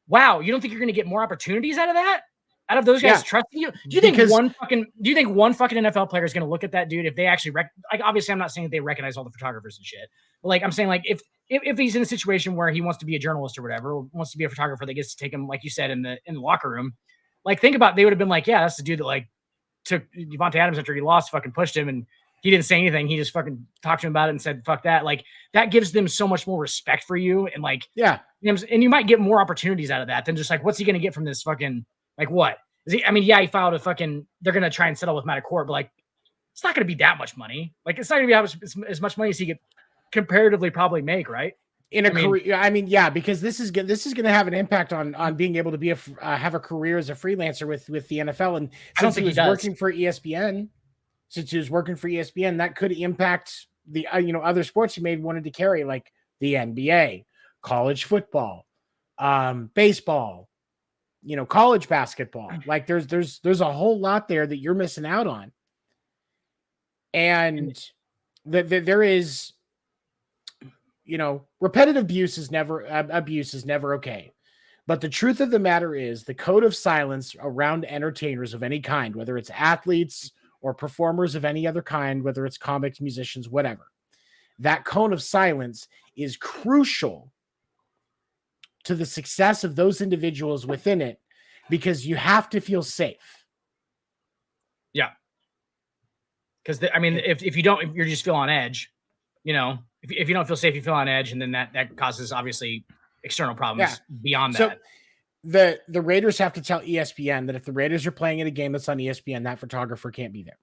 wow, you don't think you're going to get more opportunities out of that? Out of those guys trusting you? Do you think one fucking NFL player is going to look at that dude if they actually like, obviously I'm not saying that they recognize all the photographers and shit. But like, I'm saying like if he's in a situation where he wants to be a journalist or whatever, or wants to be a photographer that gets to take him, like you said, in the locker room, like, think about, they would have been like, yeah, that's the dude that like took Davante Adams after he lost, fucking pushed him, and he didn't say anything. He just fucking talked to him about it and said, fuck that. Like, that gives them so much more respect for you. And like, yeah, and you might get more opportunities out of that than just like, what's he going to get from this fucking, like, what is he? I mean, yeah, he filed a fucking, they're going to try and settle with him out of court, but like, it's not going to be that much money. Like, it's not going to be as much money as he could comparatively probably make, right? In a career, I mean, yeah, because this is going to have an impact on being able to be have a career as a freelancer with the NFL. And since he was working for ESPN, that could impact the other sports he may have wanted to carry, like the NBA, college football, baseball, college basketball. Like, there's a whole lot there that you're missing out on, and there is. Repetitive abuse is never okay. But the truth of the matter is, the code of silence around entertainers of any kind, whether it's athletes or performers of any other kind, whether it's comics, musicians, whatever, that cone of silence is crucial to the success of those individuals within it, because you have to feel safe. Yeah. Because if you don't, if you're just feel on edge, if you don't feel safe, you feel on edge, and then that causes obviously external problems beyond that. So the Raiders have to tell ESPN that if the Raiders are playing in a game that's on ESPN, that photographer can't be there.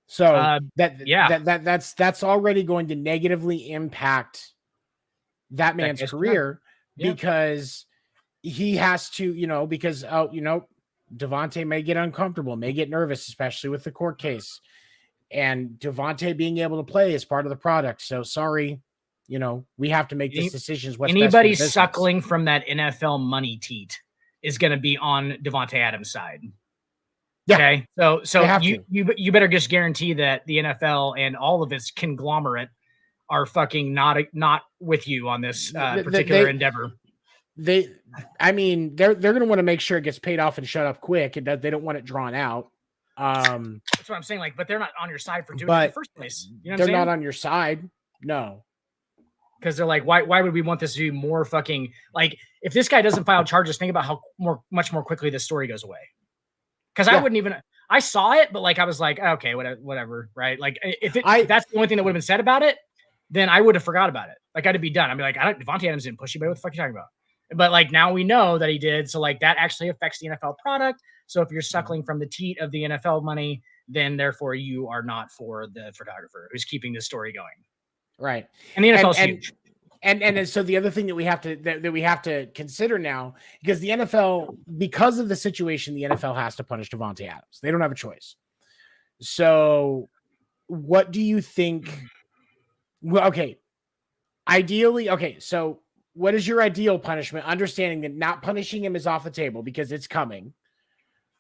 So that's already going to negatively impact that man's career, because he has to, because Davante may get uncomfortable, may get nervous, especially with the court case. And Davante being able to play is part of the product. So sorry, we have to make these decisions. Anybody suckling from that NFL money teat is going to be on Davante Adams' side. Yeah. Okay. So you better just guarantee that the NFL and all of its conglomerate are fucking not with you on this particular endeavor. They're going to want to make sure it gets paid off and shut up quick, and that they don't want it drawn out. That's what I'm saying. Like, but they're not on your side for doing it in the first place. They're not on your side. No. Because they're like, why would we want this to be more fucking, like, if this guy doesn't file charges, think about how much more quickly this story goes away. Because I saw it, but like, I was like, okay, whatever. Right. Like, if that's the only thing that would have been said about it, then I would have forgot about it. Like, I'd be done. I'd be like, Davante Adams didn't push you, but what the fuck are you talking about? But like, now we know that he did. So like, that actually affects the NFL product. So if you're suckling from the teat of the NFL money, then therefore you are not for the photographer who's keeping this story going. Right. And the NFL is huge. And so the other thing that we have to consider now, because the NFL, because of the situation, the NFL has to punish Davante Adams. They don't have a choice. So what do you think? Well, okay. Ideally, okay. So what is your ideal punishment? Understanding that not punishing him is off the table because it's coming.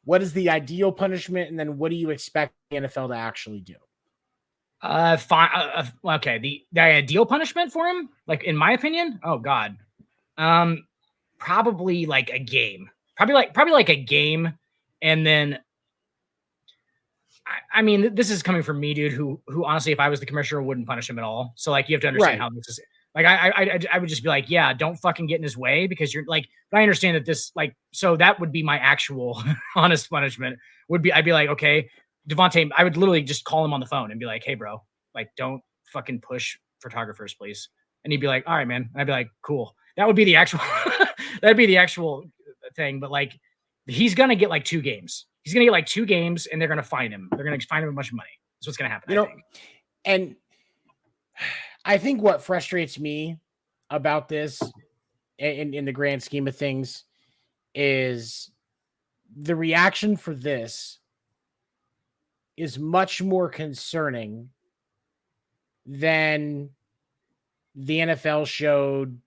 What is the ideal punishment? And then what do you expect the NFL to actually do? Fine. Okay. The ideal punishment for him, like, in my opinion, oh God, probably like a game, probably like a game. And then, I mean, this is coming from me, dude, who honestly, if I was the commissioner, wouldn't punish him at all. So like, you have to understand how this is. Like, I would just be like, yeah, don't fucking get in his way, because you're like, but I understand that this, like, so that would be my actual honest punishment would be, I'd be like, okay, Davante, I would literally just call him on the phone and be like, hey, bro, like, don't fucking push photographers, please. And he'd be like, all right, man. And I'd be like, cool. That would be the actual, that'd be the actual thing. But like, he's going to get like 2 games. He's going to get like 2 games and they're going to fine him. They're going to fine him a bunch of money. That's what's going to happen. You know, and I think what frustrates me about this in the grand scheme of things is the reaction for this is much more concerning than the NFL showed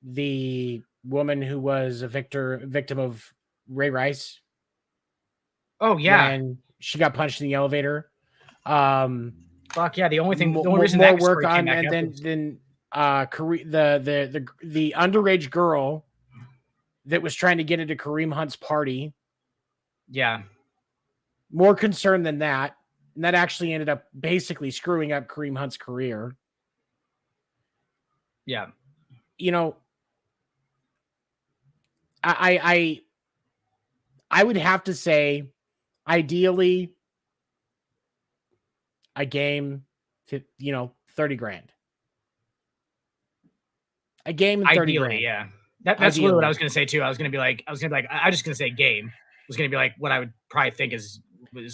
the woman who was a victim of Ray Rice. Oh yeah. And she got punched in the elevator. Fuck yeah. The only reason more that work on, and then the underage girl that was trying to get into Kareem Hunt's party. Yeah. More concerned than that. And that actually ended up basically screwing up Kareem Hunt's career. Yeah. You know, I would have to say, ideally, a game, 30 grand. A game and 30 grand. Yeah. That's really what I was going to say too. I was just going to say game. It was going to be like what I would probably think was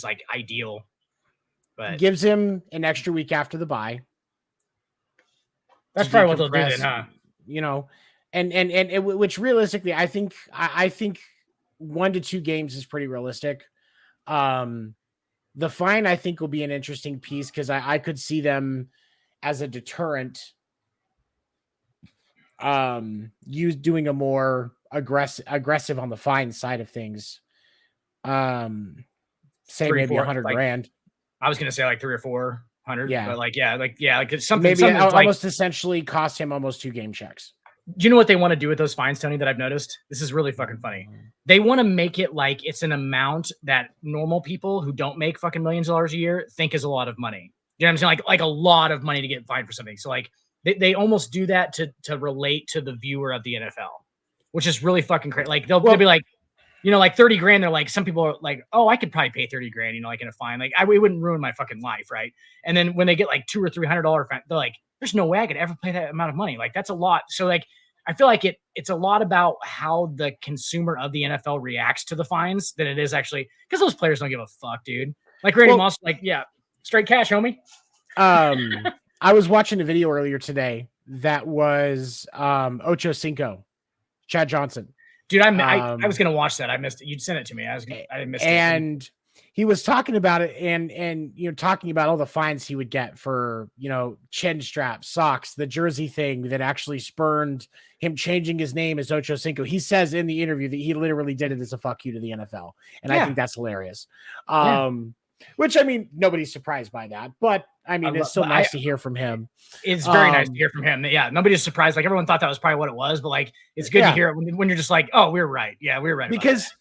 like ideal. But gives him an extra week after the bye. That's probably what they'll do then, huh? You know, and which realistically, I think 1 to 2 games is pretty realistic. The fine, I think, will be an interesting piece because I could see them as a deterrent. Doing a more aggressive on the fine side of things. Say maybe 100 grand. I was gonna say like 300 or 400. Yeah, but like something maybe something almost essentially cost him almost 2 game checks. Do you know what they want to do with those fines, Tony, that I've noticed? This is really fucking funny. They want to make it like it's an amount that normal people who don't make fucking millions of dollars a year think is a lot of money. You know what I'm saying? Like a lot of money to get fined for something. So like they almost do that to relate to the viewer of the NFL, which is really fucking crazy. Like they'll be like, like 30 grand. They're like, some people are like, oh, I could probably pay 30 grand, like in a fine. Like it wouldn't ruin my fucking life. Right. And then when they get like $200 or $300 fine, they're like, there's no way I could ever pay that amount of money. Like that's a lot. So like, I feel like it's a lot about how the consumer of the NFL reacts to the fines than it is actually, because those players don't give a fuck, dude. Like Randy Moss, like, yeah, straight cash, homie. I was watching a video earlier today that was Ocho Cinco, Chad Johnson. Dude, I was gonna watch that. I missed it. You'd send it to me. I didn't miss it. And he was talking about it and talking about all the fines he would get for chin straps, socks, the jersey thing that actually spurned him changing his name as Ocho Cinco. He says in the interview that he literally did it as a fuck you to the NFL, and I think that's hilarious. Which, I mean, nobody's surprised by that, but I mean, it's so nice to hear from him. It's very nice to hear from him. Yeah, nobody's surprised. Like everyone thought that was probably what it was, but like it's good to hear it when you're just like, oh, we're right. Yeah, we're right. Because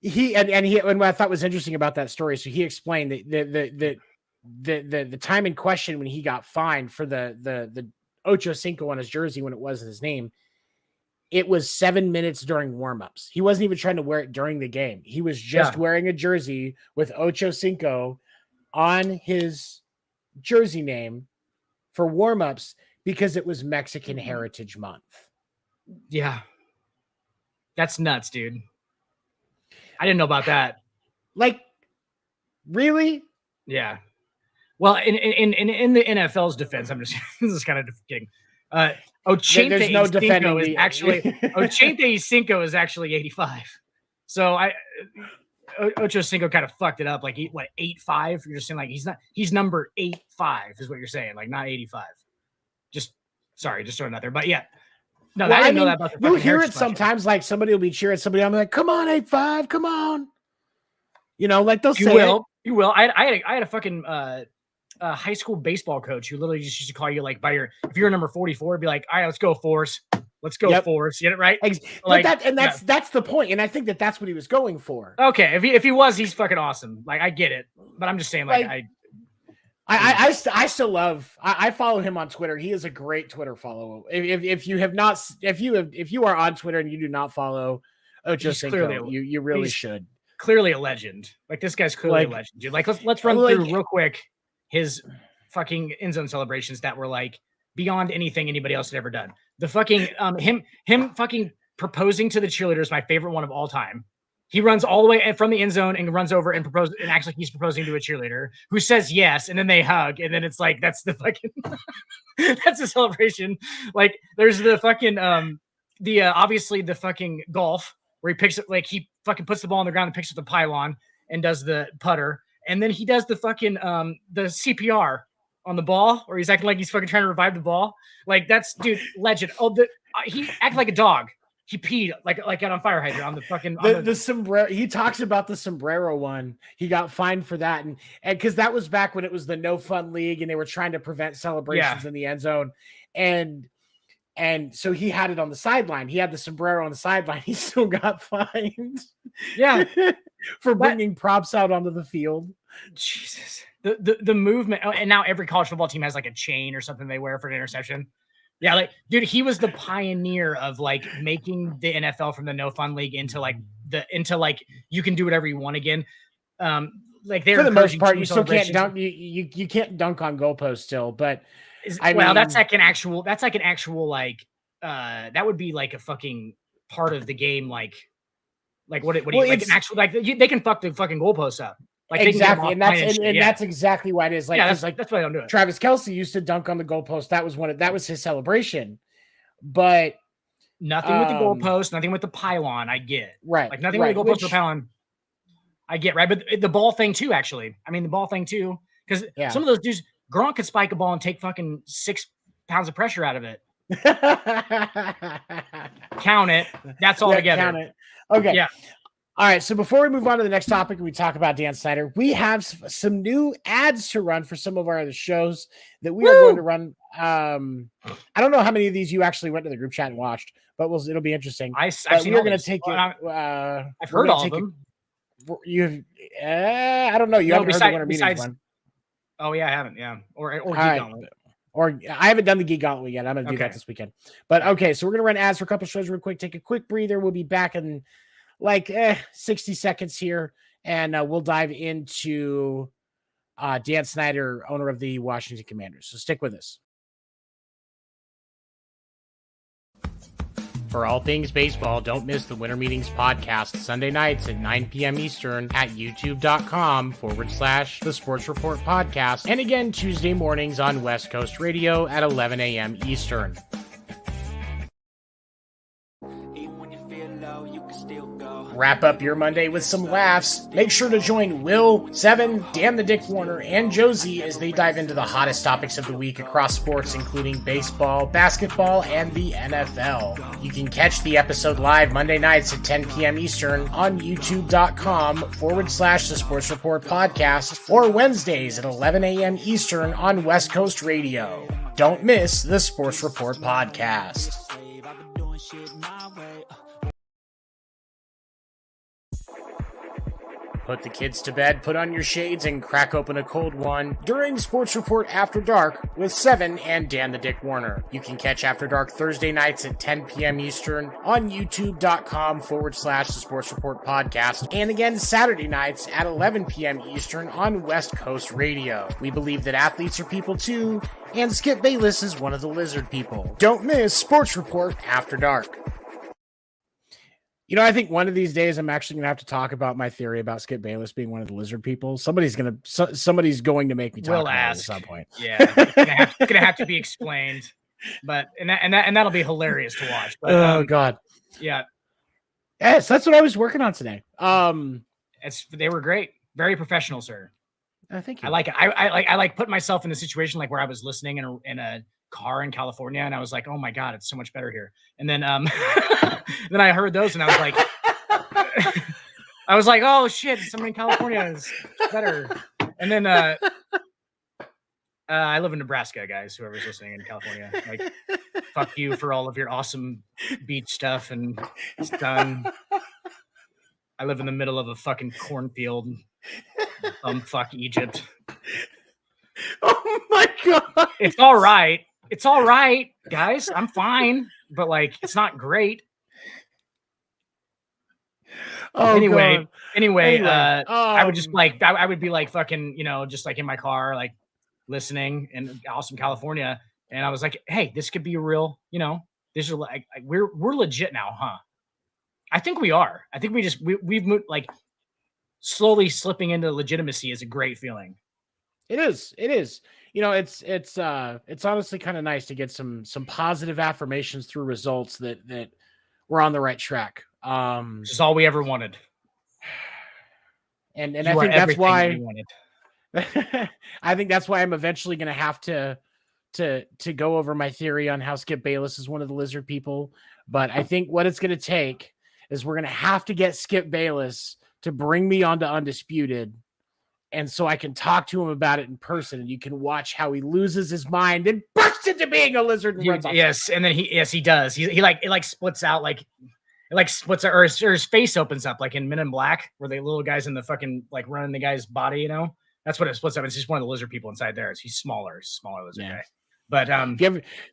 and what I thought was interesting about that story, so he explained that the time in question when he got fined for the Ocho Cinco on his jersey when it wasn't his name, it was 7 minutes during warmups. He wasn't even trying to wear it during the game. He was just wearing a jersey with Ocho Cinco on his jersey name for warmups because it was Mexican Heritage Month. Yeah. That's nuts, dude. I didn't know about that. Like, really? Yeah. Well, in the NFL's defense, I'm just this is kind of kidding. Ochente Cinco is actually 85. So Ocho Cinco kind of fucked it up. Like 85? You're just saying like he's number 85 is what you're saying, like not 85. Just throwing it out there. But yeah. No, I didn't know that about the you'll hear it sometimes, like somebody will be cheering somebody. I'm like, come on, 85, come on. Like they'll say it. You will. I had a fucking high school baseball coach who literally just used to call you like if you're number 44, be like, all right, let's go Force. Let's go Force. You get it right? Like that's the point. And I think that's what he was going for. Okay. If he was, he's fucking awesome. Like I get it. But I'm just saying I still love. I follow him on Twitter. He is a great Twitter follow. If you are on Twitter and you do not follow Ocho Cinco, you really should. clearly a legend. Like this guy's clearly a legend, dude. Like let's run through real quick his fucking end zone celebrations that were like beyond anything anybody else had ever done. The fucking him fucking proposing to the cheerleader is my favorite one of all time. He runs all the way from the end zone and runs over and proposes and acts like he's proposing to a cheerleader who says yes, and then they hug, and then it's like that's the fucking that's a celebration. Like there's the fucking obviously the fucking golf where he picks it, like he fucking puts the ball on the ground and picks up the pylon and does the putter, and then he does the fucking the CPR on the ball, or he's acting like he's fucking trying to revive the ball. Like that's dude, legend. Oh, he acted like a dog. He peed like on fire hydrant on the fucking the sombrero. He talks about the sombrero one. He got fined for that, and because that was back when it was the no fun league, and they were trying to prevent celebrations in the end zone, and so he had it on the sideline. He had the sombrero on the sideline. He still got fined. Yeah, for bringing props out onto the field. Jesus, the movement, and now every college football team has like a chain or something they wear for an interception. Yeah, like, dude, he was the pioneer of like making the NFL from the no fun league into like you can do whatever you want again. Like they're for the most part, you still can't dunk. You can't dunk on goalposts still, but that's like an actual like that would be like a fucking part of the game. Like what like an actual like they can fuck the fucking goalposts up. Like exactly, and that's exactly why it is. Like, that's why I don't do it. Travis Kelce used to dunk on the goalpost. That was his celebration, but nothing with the goalpost, nothing with the pylon. I get right, like nothing with the goalpost or pylon. I get right, but the ball thing too. Actually, I mean the ball thing too, because some of those dudes, Gronk could spike a ball and take fucking 6 pounds of pressure out of it. Count it. That's all together. Count it. Okay. Yeah. All right, so before we move on to the next topic and we talk about Dan Snyder, we have some new ads to run for some of our other shows that we are going to run. I don't know how many of these you actually went to the group chat and watched, but it'll be interesting. I've seen we're going to take I've heard all of them. I don't know. You haven't heard the Winter Meetings one. Oh, yeah, I haven't. Yeah. Or Geek Gauntlet. Or I haven't done the Geek Gauntlet yet. I'm going to do that this weekend. But okay, so we're going to run ads for a couple shows real quick. Take a quick breather. We'll be back in 60 seconds here, and we'll dive into Dan Snyder, owner of the Washington Commanders. So stick with us. For all things baseball, don't miss the Winter Meetings podcast Sunday nights at 9 p.m. Eastern at youtube.com/The Sports Report Podcast. And again, Tuesday mornings on West Coast Radio at 11 a.m. Eastern. Wrap up your Monday with some laughs. Make sure to join Will, Seven, Dan the Dick Warner, and Josie as they dive into the hottest topics of the week across sports, including baseball, basketball, and the NFL. You can catch the episode live Monday nights at 10 p.m. Eastern on youtube.com/The Sports Report Podcast, or Wednesdays at 11 a.m. Eastern on West Coast Radio. Don't miss the Sports Report Podcast. Put the kids to bed, put on your shades, and crack open a cold one during Sports Report After Dark with Seven and Dan the Dick Warner. You can catch After Dark Thursday nights at 10 p.m. Eastern on youtube.com/The Sports Report Podcast, and again Saturday nights at 11 p.m. Eastern on West Coast Radio. We believe that athletes are people too, and Skip Bayless is one of the lizard people. Don't miss Sports Report After Dark. You know, I think one of these days I'm actually going to have to talk about my theory about Skip Bayless being one of the lizard people. Somebody's going to make me talk about it at some point. Yeah, it's going to have to be explained. But and that'll be hilarious to watch. But, oh God, yeah. Yes, that's what I was working on today. They were great, very professional, sir. Thank you. I like it. I like put myself in a situation like where I was listening in a car in California, and I was like, oh my God, it's so much better here. And then then I heard those and I was like, oh shit, someone in California is better. And then I live in Nebraska, guys, whoever's listening in California. Like, fuck you for all of your awesome beach stuff, and it's done. I live in the middle of a fucking cornfield. Fuck Egypt. Oh my God. It's all right. It's all right, guys. I'm fine, but like, it's not great. Oh, anyway, God. I would just like I would be like fucking, just like in my car, like listening in awesome California, and I was like, hey, this could be a real, this is like we're legit now, huh? I think we are. I think we've moved like slowly slipping into legitimacy is a great feeling. It is. It is. It's honestly kind of nice to get some positive affirmations through results that we're on the right track. Which is all we ever wanted. And I think that's why I think that's why I'm eventually going to have to go over my theory on how Skip Bayless is one of the lizard people. But I think what it's going to take is we're going to have to get Skip Bayless to bring me onto Undisputed. And so I can talk to him about it in person, and you can watch how he loses his mind and bursts into being a lizard. And runs off. Yes, and then he does. He like splits out like it like splits out, or his face opens up like in Men in Black, where the little guys in the fucking like running the guy's body. That's what it splits up. It's just one of the lizard people inside there. He's smaller lizard guy. But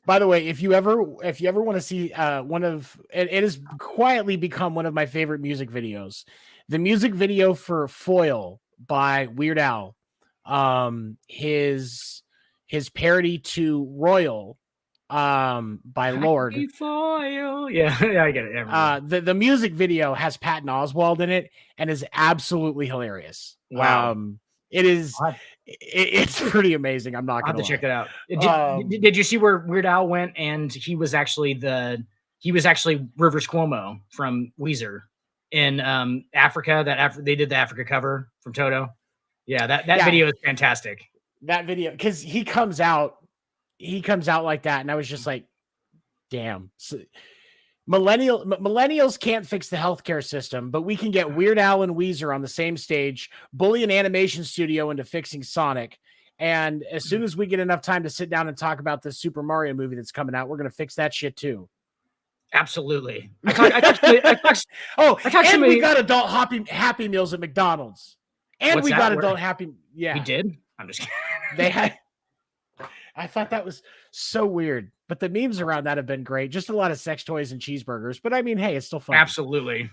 by the way, if you ever want to see one of it has quietly become one of my favorite music videos. The music video for Foil by Weird Al, his parody to Royal, by Lord. Foil. Yeah, I get it. The music video has Patton Oswalt in it and is absolutely hilarious. Wow. It is. It's pretty amazing. I'm not going to check it out. Did you see where Weird Al went? And he was actually Rivers Cuomo from Weezer in Africa. They did the Africa cover from Toto. Yeah, that video is fantastic. That video, because he comes out like that, and I was just like, damn. So, millennials can't fix the healthcare system, but we can get Weird Al and Weezer on the same stage, bully an animation studio into fixing Sonic. And as soon as we get enough time to sit down and talk about this Super Mario movie that's coming out, we're going to fix that shit too. Absolutely. We got adult happy meals at McDonald's. And we got adult happy. Yeah. We did? I'm just kidding. They had. I thought that was so weird, but the memes around that have been great. Just a lot of sex toys and cheeseburgers, but I mean, hey, it's still fun. Absolutely.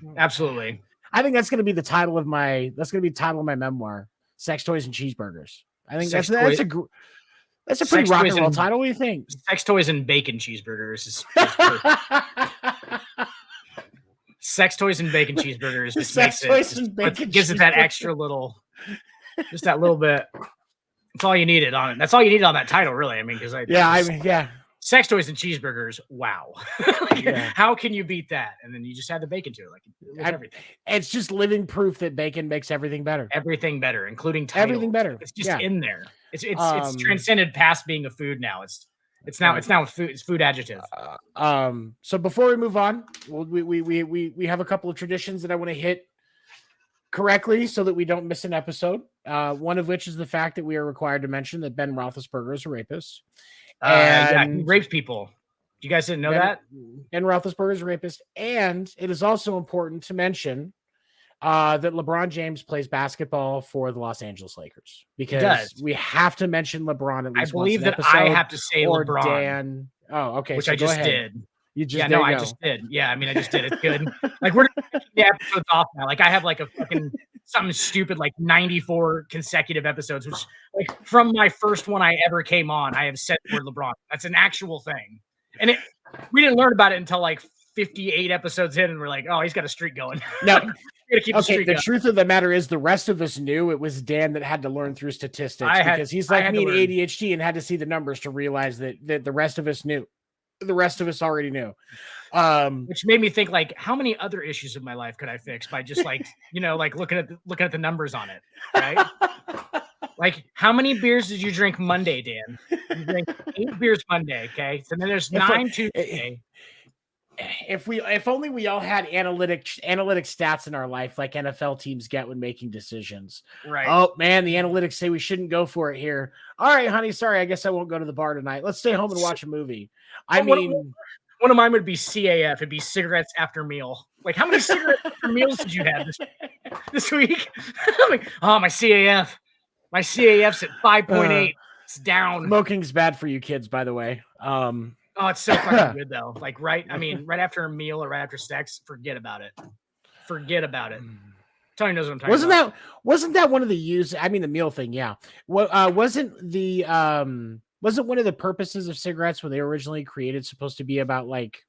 I think that's going to be the title of my memoir: Sex Toys and Cheeseburgers. I think that's a pretty rock and roll title. What do you think? Sex toys and bacon cheeseburgers is sex toys and bacon cheeseburgers. Gives it that extra little, just that little bit. That's all you needed on it. That's all you needed on that title, really. I mean, because sex toys and cheeseburgers. Wow, How can you beat that? And then you just add the bacon to it, everything. It's just living proof that bacon makes everything better. Everything better, including titles. Everything better. It's just in there. It's transcended past being a food now. It's now a food. It's food adjective. So before we move on, we have a couple of traditions that I want to hit correctly so that we don't miss an episode. One of which is the fact that we are required to mention that Ben Roethlisberger is a rapist. He rapes people. You guys didn't know that? Ben Roethlisberger is a rapist. And it is also important to mention that LeBron James plays basketball for the Los Angeles Lakers, because we have to mention LeBron at least. I believe that I have to say LeBron. Dan. Oh, okay. Which I just did. You just I just did. Yeah, I mean, I just did. It's good. Like, we're the episodes off now. Like, I have like a fucking something stupid, like 94 consecutive episodes, which, like, from my first one I ever came on, I have said the word LeBron. That's an actual thing. And we didn't learn about it until like 58 episodes in, and we're like, oh, he's got a streak going. No. The truth of the matter is, the rest of us knew. It was Dan that had to learn through statistics, because he's like me and ADHD and had to see the numbers to realize that the rest of us knew. The rest of us already knew. Which made me think, like, how many other issues of my life could I fix by just like, like looking at the numbers on it, right? Like, how many beers did you drink Monday, Dan? You drank 8 beers Monday, okay? So then there's 9 Tuesday. If only we all had analytic stats in our life like NFL teams get when making decisions. Right. Oh man, the analytics say we shouldn't go for it here. All right, honey, sorry, I guess I won't go to the bar tonight. Let's stay home and watch a movie. One of mine would be CAF. It'd be cigarettes after meal. Like, how many cigarettes after meals did you have this week? I'm like, oh, my CAF. My CAF's at 5.8. It's down. Smoking's bad for you kids, by the way. Oh, it's so fucking good though. Like, right after a meal or right after sex, forget about it. Forget about it. Tony knows what I'm talking about. Wasn't that one of the meal thing? Yeah. Wasn't one of the purposes of cigarettes when they were originally created supposed to be about like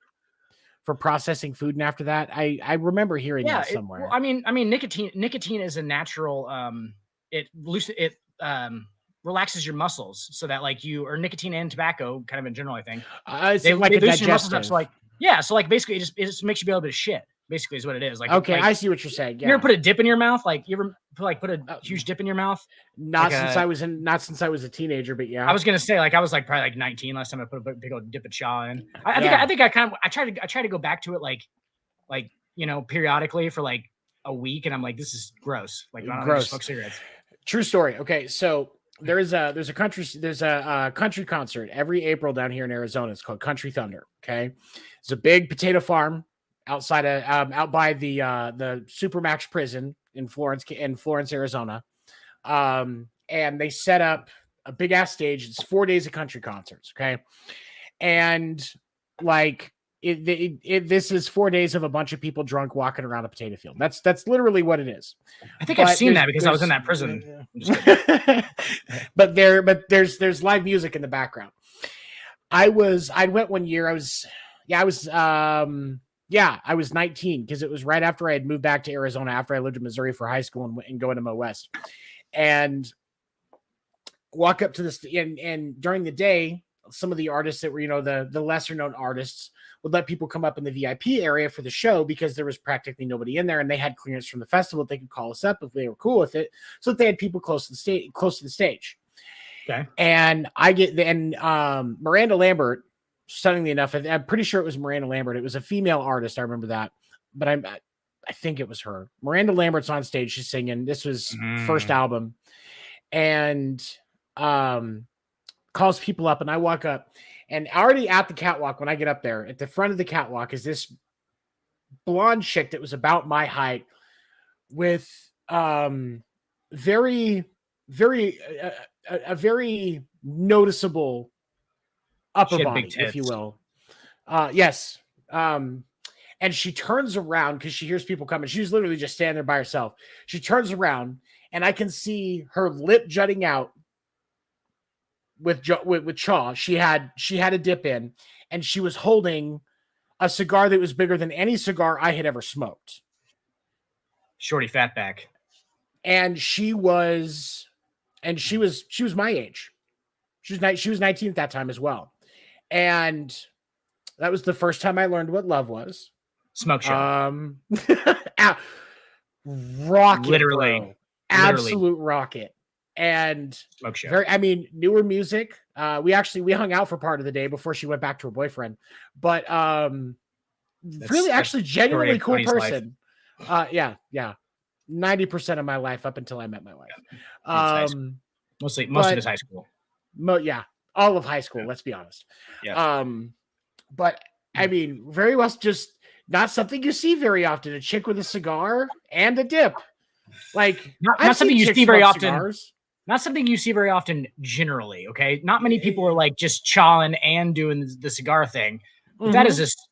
for processing food? And after that, I remember hearing that somewhere. I mean, nicotine is a natural, it relaxes your muscles so that like or nicotine and tobacco kind of in general, I think. They loosen your muscles up. So like basically it just makes you be able to shit. Basically, is what it is. Like, okay, I see what you're saying. Yeah. You ever put a dip in your mouth? Like, you ever put a huge dip in your mouth? Not since I was a teenager, but yeah. I was gonna say, like, I was like probably like 19 last time I put a big old dip of chaw in. I think I try to go back to it like periodically for like a week, and I'm like, this is gross. Like, I don't just smoke cigarettes. True story. Okay, so there's a country concert every April down here in Arizona. It's called Country Thunder. Okay, it's a big potato farm outside of out by the Supermax prison in Florence, Arizona. And they set up a big ass stage. It's 4 days of country concerts. Okay. And like this is 4 days of a bunch of people drunk walking around a potato field. That's literally what it is. I think I've seen that because I was in that prison. but there's live music in the background. I went one year. I was 19 because it was right after I had moved back to Arizona after I lived in Missouri for high school and going to Mo West, and walk up to this. And during the day, some of the artists that were, the lesser known artists would let people come up in the VIP area for the show because there was practically nobody in there, and they had clearance from the festival. They could call us up if they were cool with it. So that they had people close to the stage. Okay. And Miranda Lambert, stunningly enough, I'm pretty sure it was Miranda Lambert. It was a female artist. I remember that, but I think it was her. Miranda Lambert's on stage. She's singing. This was first album, and calls people up, and I walk up, and already at the catwalk, when I get up there at the front of the catwalk is this blonde chick that was about my height with very noticeable upper body, if you will. Yes. And she turns around because she hears people coming. She was literally just standing there by herself. She turns around, and I can see her lip jutting out with chaw. She had a dip in, and she was holding a cigar that was bigger than any cigar I had ever smoked. Shorty fatback. And she was my age. She was 19 at that time as well. And that was the first time I learned what love was. Smoke show. Rocket. Literally. Absolute rocket. And smoke show. Newer music. We hung out for part of the day before she went back to her boyfriend. But genuinely cool person. Yeah. 90% of my life up until I met my wife. Most of his high school. All of high school, let's be honest. Yeah. But very well, just not something you see very often. A chick with a cigar and a dip. Like not something you see very often. Cigars. Not something you see very often generally. Okay. Not many people are like just chawing and doing the cigar thing. Mm-hmm.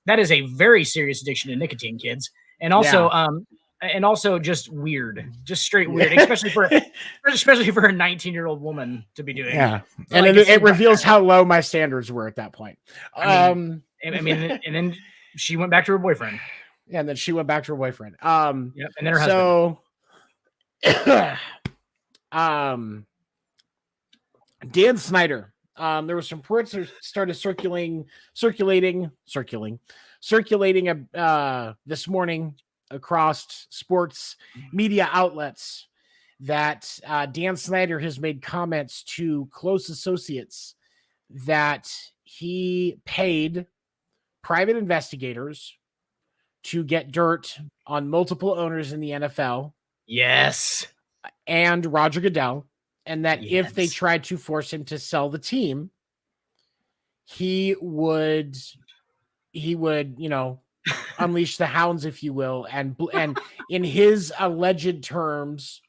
That is a very serious addiction to nicotine, kids. And also, just weird, just straight weird, especially for a 19-year-old woman to be doing. Yeah, and it reveals how low my standards were at that point. And then she went back to her boyfriend. Yeah, and then she went back to her boyfriend. And then her husband. Dan Snyder. There were some reports that started circulating this morning across sports media outlets that Dan Snyder has made comments to close associates that he paid private investigators to get dirt on multiple owners in the NFL. Yes. And Roger Goodell. And that if they tried to force him to sell the team, he would, unleash the hounds, if you will, and in his alleged terms,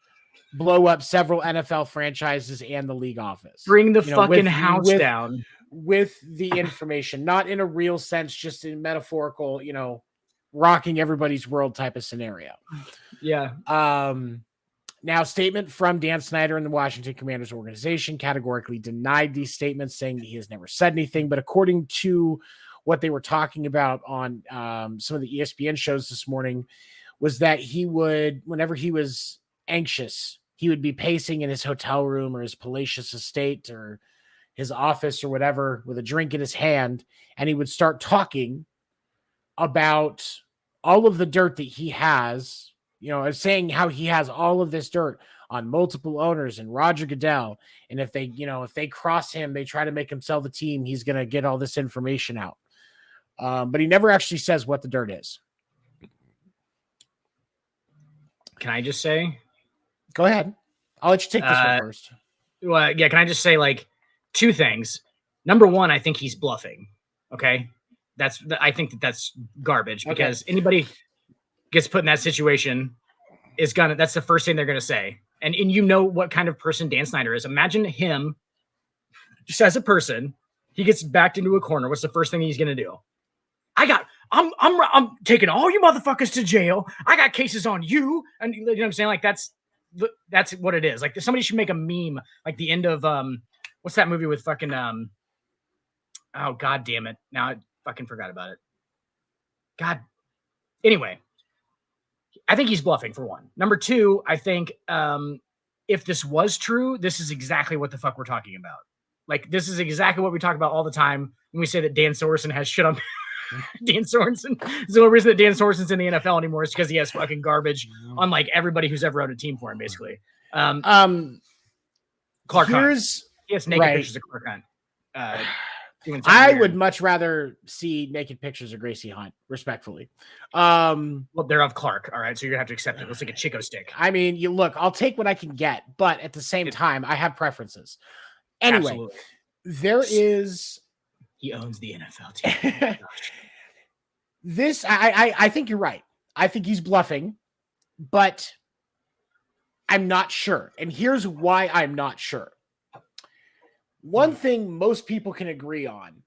blow up several NFL franchises and the league office. Bring the fucking house down with the information, not in a real sense, just in metaphorical, rocking everybody's world type of scenario. Yeah. Now, statement from Dan Snyder and the Washington Commanders organization categorically denied these statements, saying that he has never said anything. But according to what they were talking about on some of the ESPN shows this morning, was that he would, whenever he was anxious, he would be pacing in his hotel room or his palatial estate or his office or whatever with a drink in his hand, and he would start talking about all of the dirt that he has, saying how he has all of this dirt on multiple owners and Roger Goodell. And if they cross him, they try to make him sell the team, he's going to get all this information out. But he never actually says what the dirt is. Can I just say? Go ahead. I'll let you take this one first. Well, yeah. Can I just say like two things? Number one, I think he's bluffing. Okay. I think that's garbage because anybody gets put in that situation that's the first thing they're going to say. And you know what kind of person Dan Snyder is. Imagine him just as a person, he gets backed into a corner. What's the first thing he's going to do? I'm taking all you motherfuckers to jail. I got cases on you. And you know what I'm saying? Like that's what it is. Like somebody should make a meme like the end of, what's that movie with fucking, oh God damn it. Now I fucking forgot about it. God. Anyway, I think he's bluffing for one. Number two, I think, if this was true, this is exactly what the fuck we're talking about. Like, this is exactly what we talk about all the time when we say that Dan Sorensen has shit on Dan Sorensen. The only reason that Dan Sorensen's in the NFL anymore is because he has fucking garbage on like everybody who's ever owned a team for him, basically. Clark Hunt. He has naked pictures of Clark Hunt. I would much rather see naked pictures of Gracie Hunt, respectfully. Well, they're of Clark, all right? So you're going to have to accept it. It's like a Chico stick. I mean, I'll take what I can get, but at the same time, I have preferences. Anyway, absolutely. There is... He owns the NFL team. I think you're right. I think he's bluffing, but I'm not sure. And here's why I'm not sure. One thing most people can agree on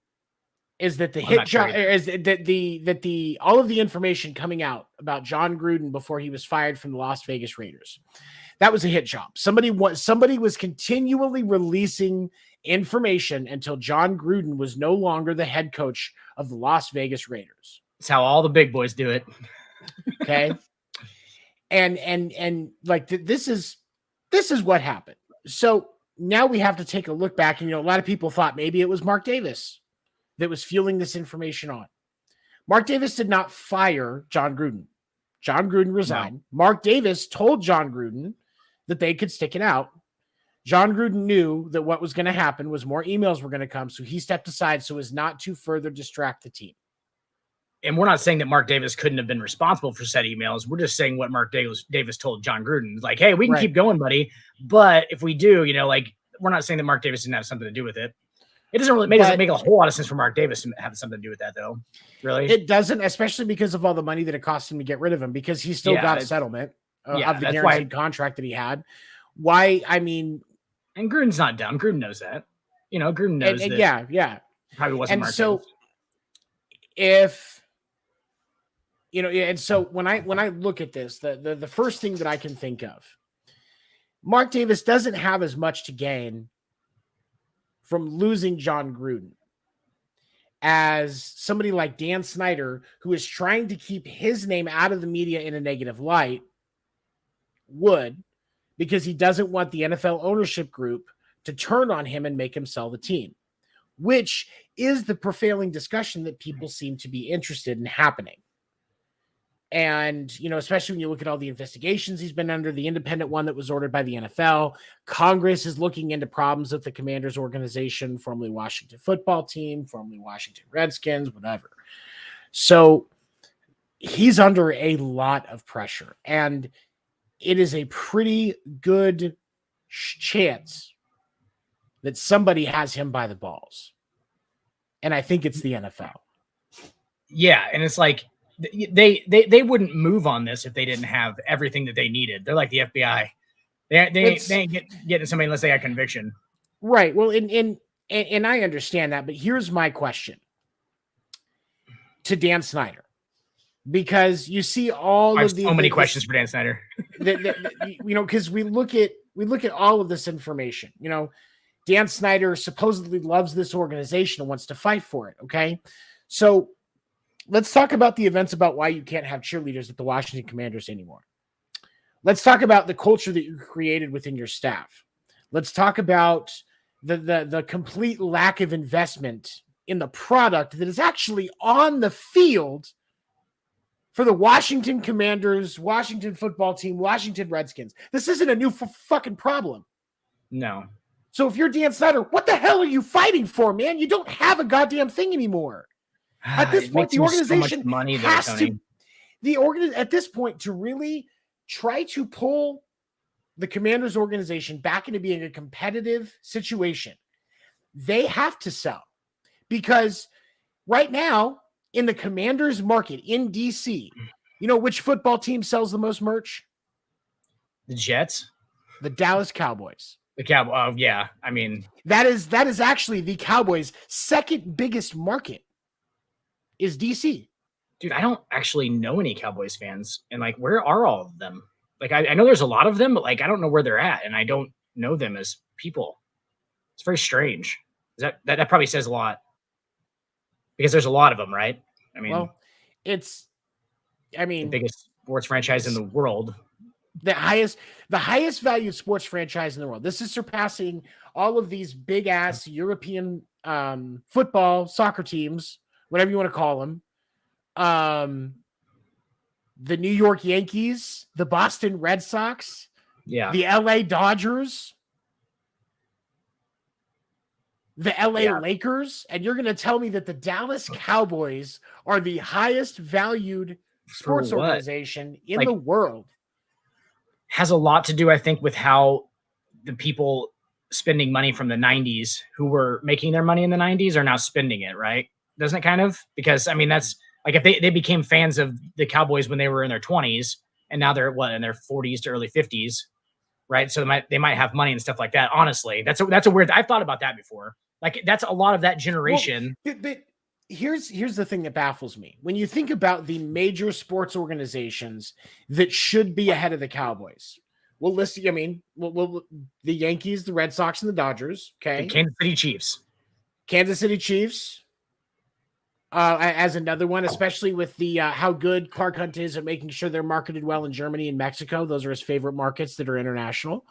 is that the all of the information coming out about John Gruden before he was fired from the Las Vegas Raiders, that was a hit job. Somebody was continually releasing information until John Gruden was no longer the head coach of the Las Vegas Raiders. It's how all the big boys do it. Okay. and like this is what happened. So now we have to take a look back, and a lot of people thought maybe it was Mark Davis that was fueling this information on. Mark Davis did not fire John Gruden. John Gruden resigned. No. Mark Davis told John Gruden that they could stick it out. John Gruden knew that what was going to happen was more emails were going to come, so he stepped aside so as not to further distract the team. And we're not saying that Mark Davis couldn't have been responsible for said emails. We're just saying what Mark Davis told John Gruden. Like, hey, we can keep going, buddy. But if we do, we're not saying that Mark Davis didn't have something to do with it. It doesn't make a whole lot of sense for Mark Davis to have something to do with that, though. Really? It doesn't, especially because of all the money that it cost him to get rid of him, because he still got a settlement of the guaranteed contract that he had. Why? I mean... And Gruden's not dumb. Gruden knows that. Gruden knows that. Yeah. Probably wasn't Mark Davis. And so when I look at this, the first thing that I can think of, Mark Davis doesn't have as much to gain from losing John Gruden as somebody like Dan Snyder, who is trying to keep his name out of the media in a negative light, would, because he doesn't want the NFL ownership group to turn on him and make him sell the team, which is the prevailing discussion that people seem to be interested in happening. And, especially when you look at all the investigations he's been under, the independent one that was ordered by the NFL, Congress is looking into problems with the Commanders organization, formerly Washington football team, formerly Washington Redskins, whatever. So he's under a lot of pressure, and it is a pretty good chance that somebody has him by the balls. And I think it's the NFL. Yeah. And it's like, they wouldn't move on this if they didn't have everything that they needed. They're like the FBI. They ain't getting somebody unless they have conviction. Right. Well, and I understand that, but here's my question to Dan Snyder. because you see all I have of the so many questions for Dan Snyder. Because we look at all of this information. Dan Snyder supposedly loves this organization and wants to fight for it. Okay, so let's talk about the events about why you can't have cheerleaders at the Washington Commanders anymore. Let's talk about the culture that you created within your staff. Let's talk about the complete lack of investment in the product that is actually on the field for the Washington Commanders, Washington football team, Washington Redskins. This isn't a new fucking problem. No. So if you're Dan Snyder, what the hell are you fighting for, man? You don't have a goddamn thing anymore. At this point, the organization has to at this point to really try to pull the Commanders organization back into being a competitive situation. They have to sell, because right now in the Commanders market in DC, you know which football team sells the most merch? The Jets, the Dallas Cowboys. The Cowboys. Yeah, I mean that is actually the Cowboys' second biggest market. Is DC. Dude, I don't actually know any Cowboys fans. And like, where are all of them? Like, I know there's a lot of them, but like, I don't know where they're at. And I don't know them as people. It's very strange. That probably says a lot, because there's a lot of them, right? I mean, well, the biggest sports franchise in the world. The highest valued sports franchise in the world. This is surpassing all of these big ass European football, soccer teams, whatever you want to call them. The New York Yankees, the Boston Red Sox, the LA Dodgers, the LA Lakers, and you're going to tell me that the Dallas Cowboys are the highest valued sports organization in the world. Has a lot to do, I think, with how the people spending money from the 90s who were making their money in the 90s are now spending it, right? Doesn't it kind of? Because, I mean, that's like if they became fans of the Cowboys when they were in their 20s, and now they're in their 40s to early 50s, right? So they might have money and stuff like that. Honestly, that's a weird. I've thought about that before. Like, that's a lot of that generation. Well, but here's the thing that baffles me. When you think about the major sports organizations that should be ahead of the Cowboys, well, listen, I mean, the Yankees, the Red Sox, and the Dodgers. Okay, the Kansas City Chiefs. As another one, especially with the how good Clark Hunt is at making sure they're marketed well in Germany and Mexico. Those are his favorite markets that are international.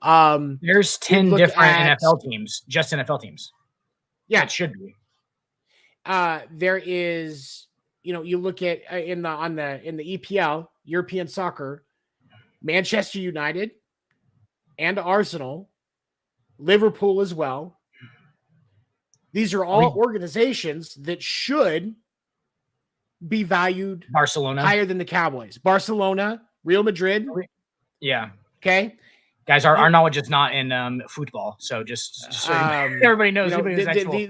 There's 10 different NFL teams, just NFL teams. Yeah, it should be. There is, you look at in the EPL, European soccer, Manchester United and Arsenal, Liverpool as well. These are all organizations that should be valued higher than the Cowboys. Barcelona, Real Madrid. Yeah. Okay. Guys, our knowledge is not in football, so just so everybody knows.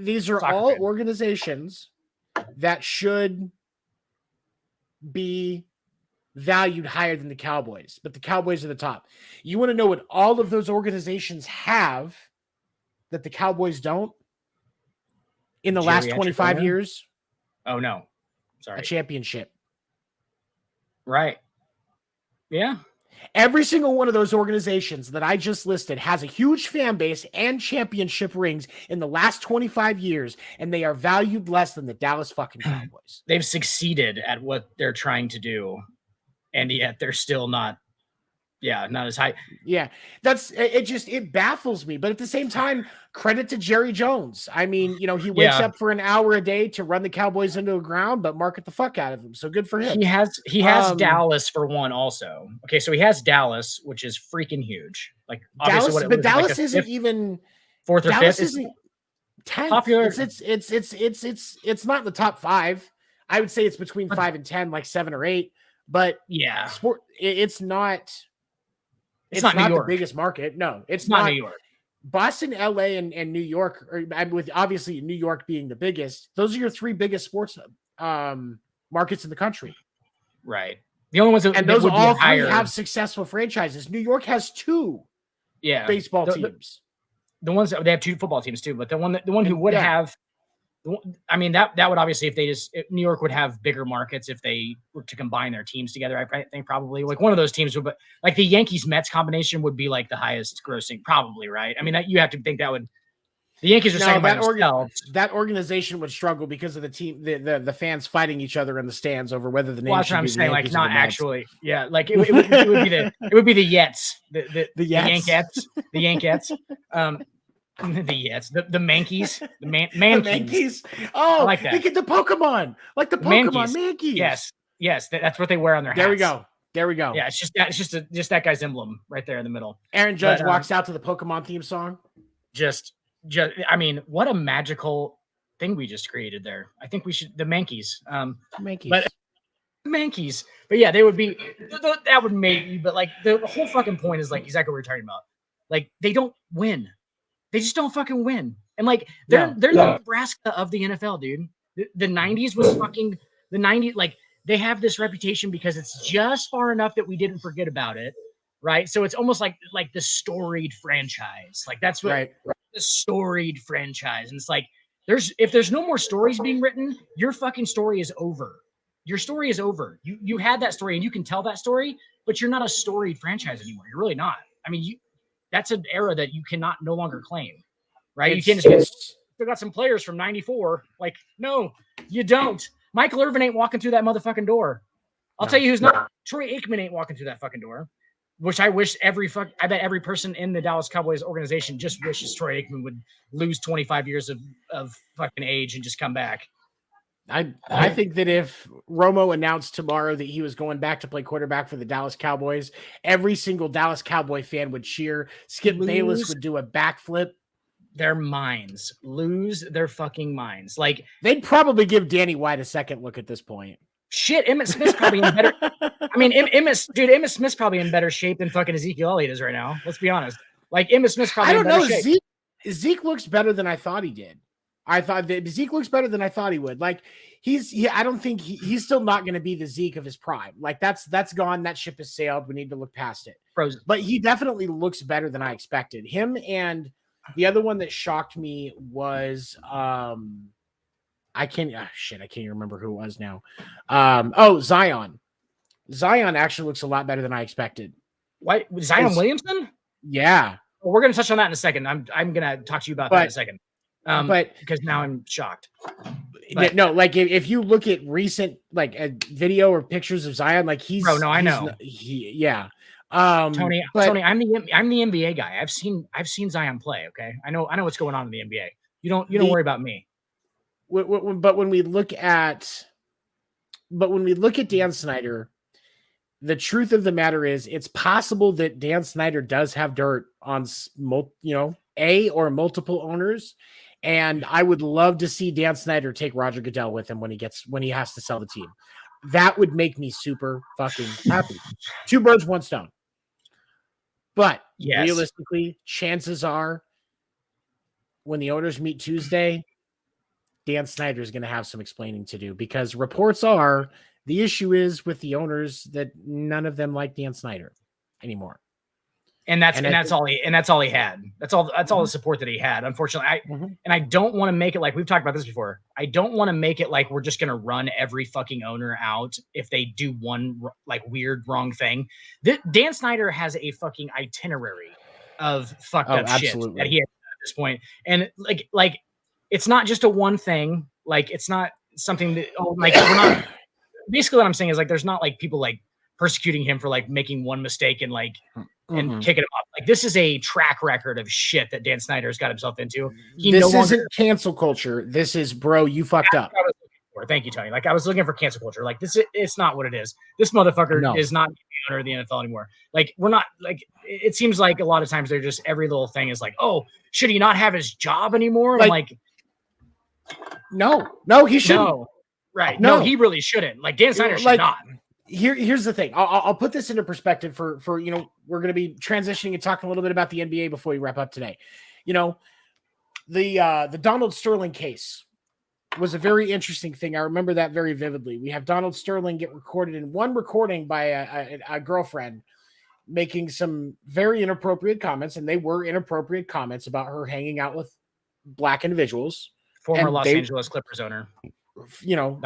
These are all organizations that should be valued higher than the Cowboys, but the Cowboys are the top. You want to know what all of those organizations have that the Cowboys don't? In the last 25 years? Oh, no. Sorry. A championship. Right. Yeah. Every single one of those organizations that I just listed has a huge fan base and championship rings in the last 25 years, and they are valued less than the Dallas fucking Cowboys. They've succeeded at what they're trying to do, and yet they're still not as high. Yeah, it baffles me. But at the same time, credit to Jerry Jones. I mean, he wakes up for an hour a day to run the Cowboys into the ground, but market the fuck out of them. So good for him. He has Dallas for one also. Okay, so he has Dallas, which is freaking huge. Like Dallas, but Dallas isn't even fourth or Dallas fifth. Isn't 10th. Popular. It's not in the top 5. I would say it's between 5 and 10, like 7 or 8. But yeah, it's not. It's not the biggest market. No, it's not New York. Boston, LA, and New York, with obviously New York being the biggest. Those are your 3 biggest sports markets in the country. Right. The only ones that those all 3 have successful franchises. New York has 2 baseball teams. The ones that they have 2 football teams too, but the one who would have I mean, that would obviously, if New York would have bigger markets if they were to combine their teams together. I think probably like one of those teams would, but like the Yankees Mets combination would be like the highest grossing, probably, right? I mean, you have to think that would. The Yankees are saying that organization would struggle because of the team, the fans fighting each other in the stands over whether the name. Well, that's what I'm saying. Like, not actually, yeah. Like it would be the Yets, the Yankettes, the Yankettes, the Yets, the Mankeys, the Mankeys. Oh, I like that. They get the Pokemon, like the Pokemon Mankeys. Yes, that's what they wear on their hats. There we go. Yeah, it's just that guy's emblem right there in the middle. Aaron Judge walks out to the Pokemon theme song. Just, I mean, what a magical thing we just created there. I think we should, the Mankeys. Mankeys. But yeah, they would be, that would make me, but like the whole fucking point is like exactly what we're talking about. Like, they don't win. They just don't fucking win. And like, they're the Nebraska of the NFL, dude. The 90s was fucking, the 90s, like, they have this reputation because it's just far enough that we didn't forget about it. Right. So it's almost like the storied franchise. Like that's what the storied franchise. And it's like, if there's no more stories being written, your fucking story is over. Your story is over. You had that story and you can tell that story, but you're not a storied franchise anymore. You're really not. I mean, that's an era that you cannot no longer claim. Right. You can't just still got some players from 94. Like, no, you don't. Michael Irvin ain't walking through that motherfucking door. I'll tell you who's not. Troy Aikman ain't walking through that fucking door. Which I wish I bet every person in the Dallas Cowboys organization just wishes Troy Aikman would lose 25 years of fucking age and just come back. I think that if Romo announced tomorrow that he was going back to play quarterback for the Dallas Cowboys, every single Dallas Cowboy fan would cheer. Skip Bayless would do a backflip. Their minds. Lose their fucking minds. Like, they'd probably give Danny White a second look at this point. Shit, Emmitt Smith's probably in better. I mean, Emmitt Smith's probably in better shape than fucking Ezekiel Elliott is right now. Let's be honest. Like, Emmitt Smith's probably in better shape. Zeke looks better than I thought he did. I thought that Zeke looks better than I thought he would. Like, I don't think he's still not going to be the Zeke of his prime. Like, that's gone. That ship has sailed. We need to look past it. Frozen. But he definitely looks better than I expected. Him, and the other one that shocked me was I can't even remember who it was now. Zion. Zion actually looks a lot better than I expected. What? Zion Williamson? Yeah. Well, we're going to touch on that in a second. I'm going to talk to you about that in a second. But because now I'm shocked. No, like if you look at recent like a video or pictures of Zion, like I know. Tony, I'm the NBA guy. I've seen Zion play. Okay, I know what's going on in the NBA. You don't worry about me. But when we look at Dan Snyder, the truth of the matter is it's possible that Dan Snyder does have dirt on or multiple owners. And I would love to see Dan Snyder take Roger Goodell with him when he has to sell the team. That would make me super fucking happy. 2 birds, 1 stone. But realistically, chances are when the owners meet Tuesday, Dan Snyder is going to have some explaining to do, because reports are the issue is with the owners that none of them like Dan Snyder anymore. And that's all he had. That's all the support that he had. Unfortunately, I don't want to make it like we've talked about this before. I don't want to make it like we're just going to run every fucking owner out if they do one like weird wrong thing. Dan Snyder has a fucking itinerary of fucked up shit that he has at this point. And like it's not just a one thing. Like, it's not something that we're not. Basically, what I'm saying is like there's not like people like persecuting him for like making one mistake and like and kicking him up. Like, this is a track record of shit that Dan Snyder's got himself into. This isn't cancel culture. This is, bro, you fucked up. Thank you, Tony. Like, I was looking for cancel culture. Like, it's not what it is. This motherfucker is not the owner of the NFL anymore. Like, we're not like, it seems like a lot of times they're just every little thing is like, oh, should he not have his job anymore? Like, no, he shouldn't. No, right. No, he really shouldn't. Like, Dan Snyder should not. Here's the thing. I'll put this into perspective for we're going to be transitioning and talking a little bit about the NBA before we wrap up today. The Donald Sterling case was a very interesting thing. I remember that very vividly. We have Donald Sterling get recorded in one recording by a girlfriend making some very inappropriate comments, and they were inappropriate comments about her hanging out with black individuals. Former Los Angeles Clippers owner. You know,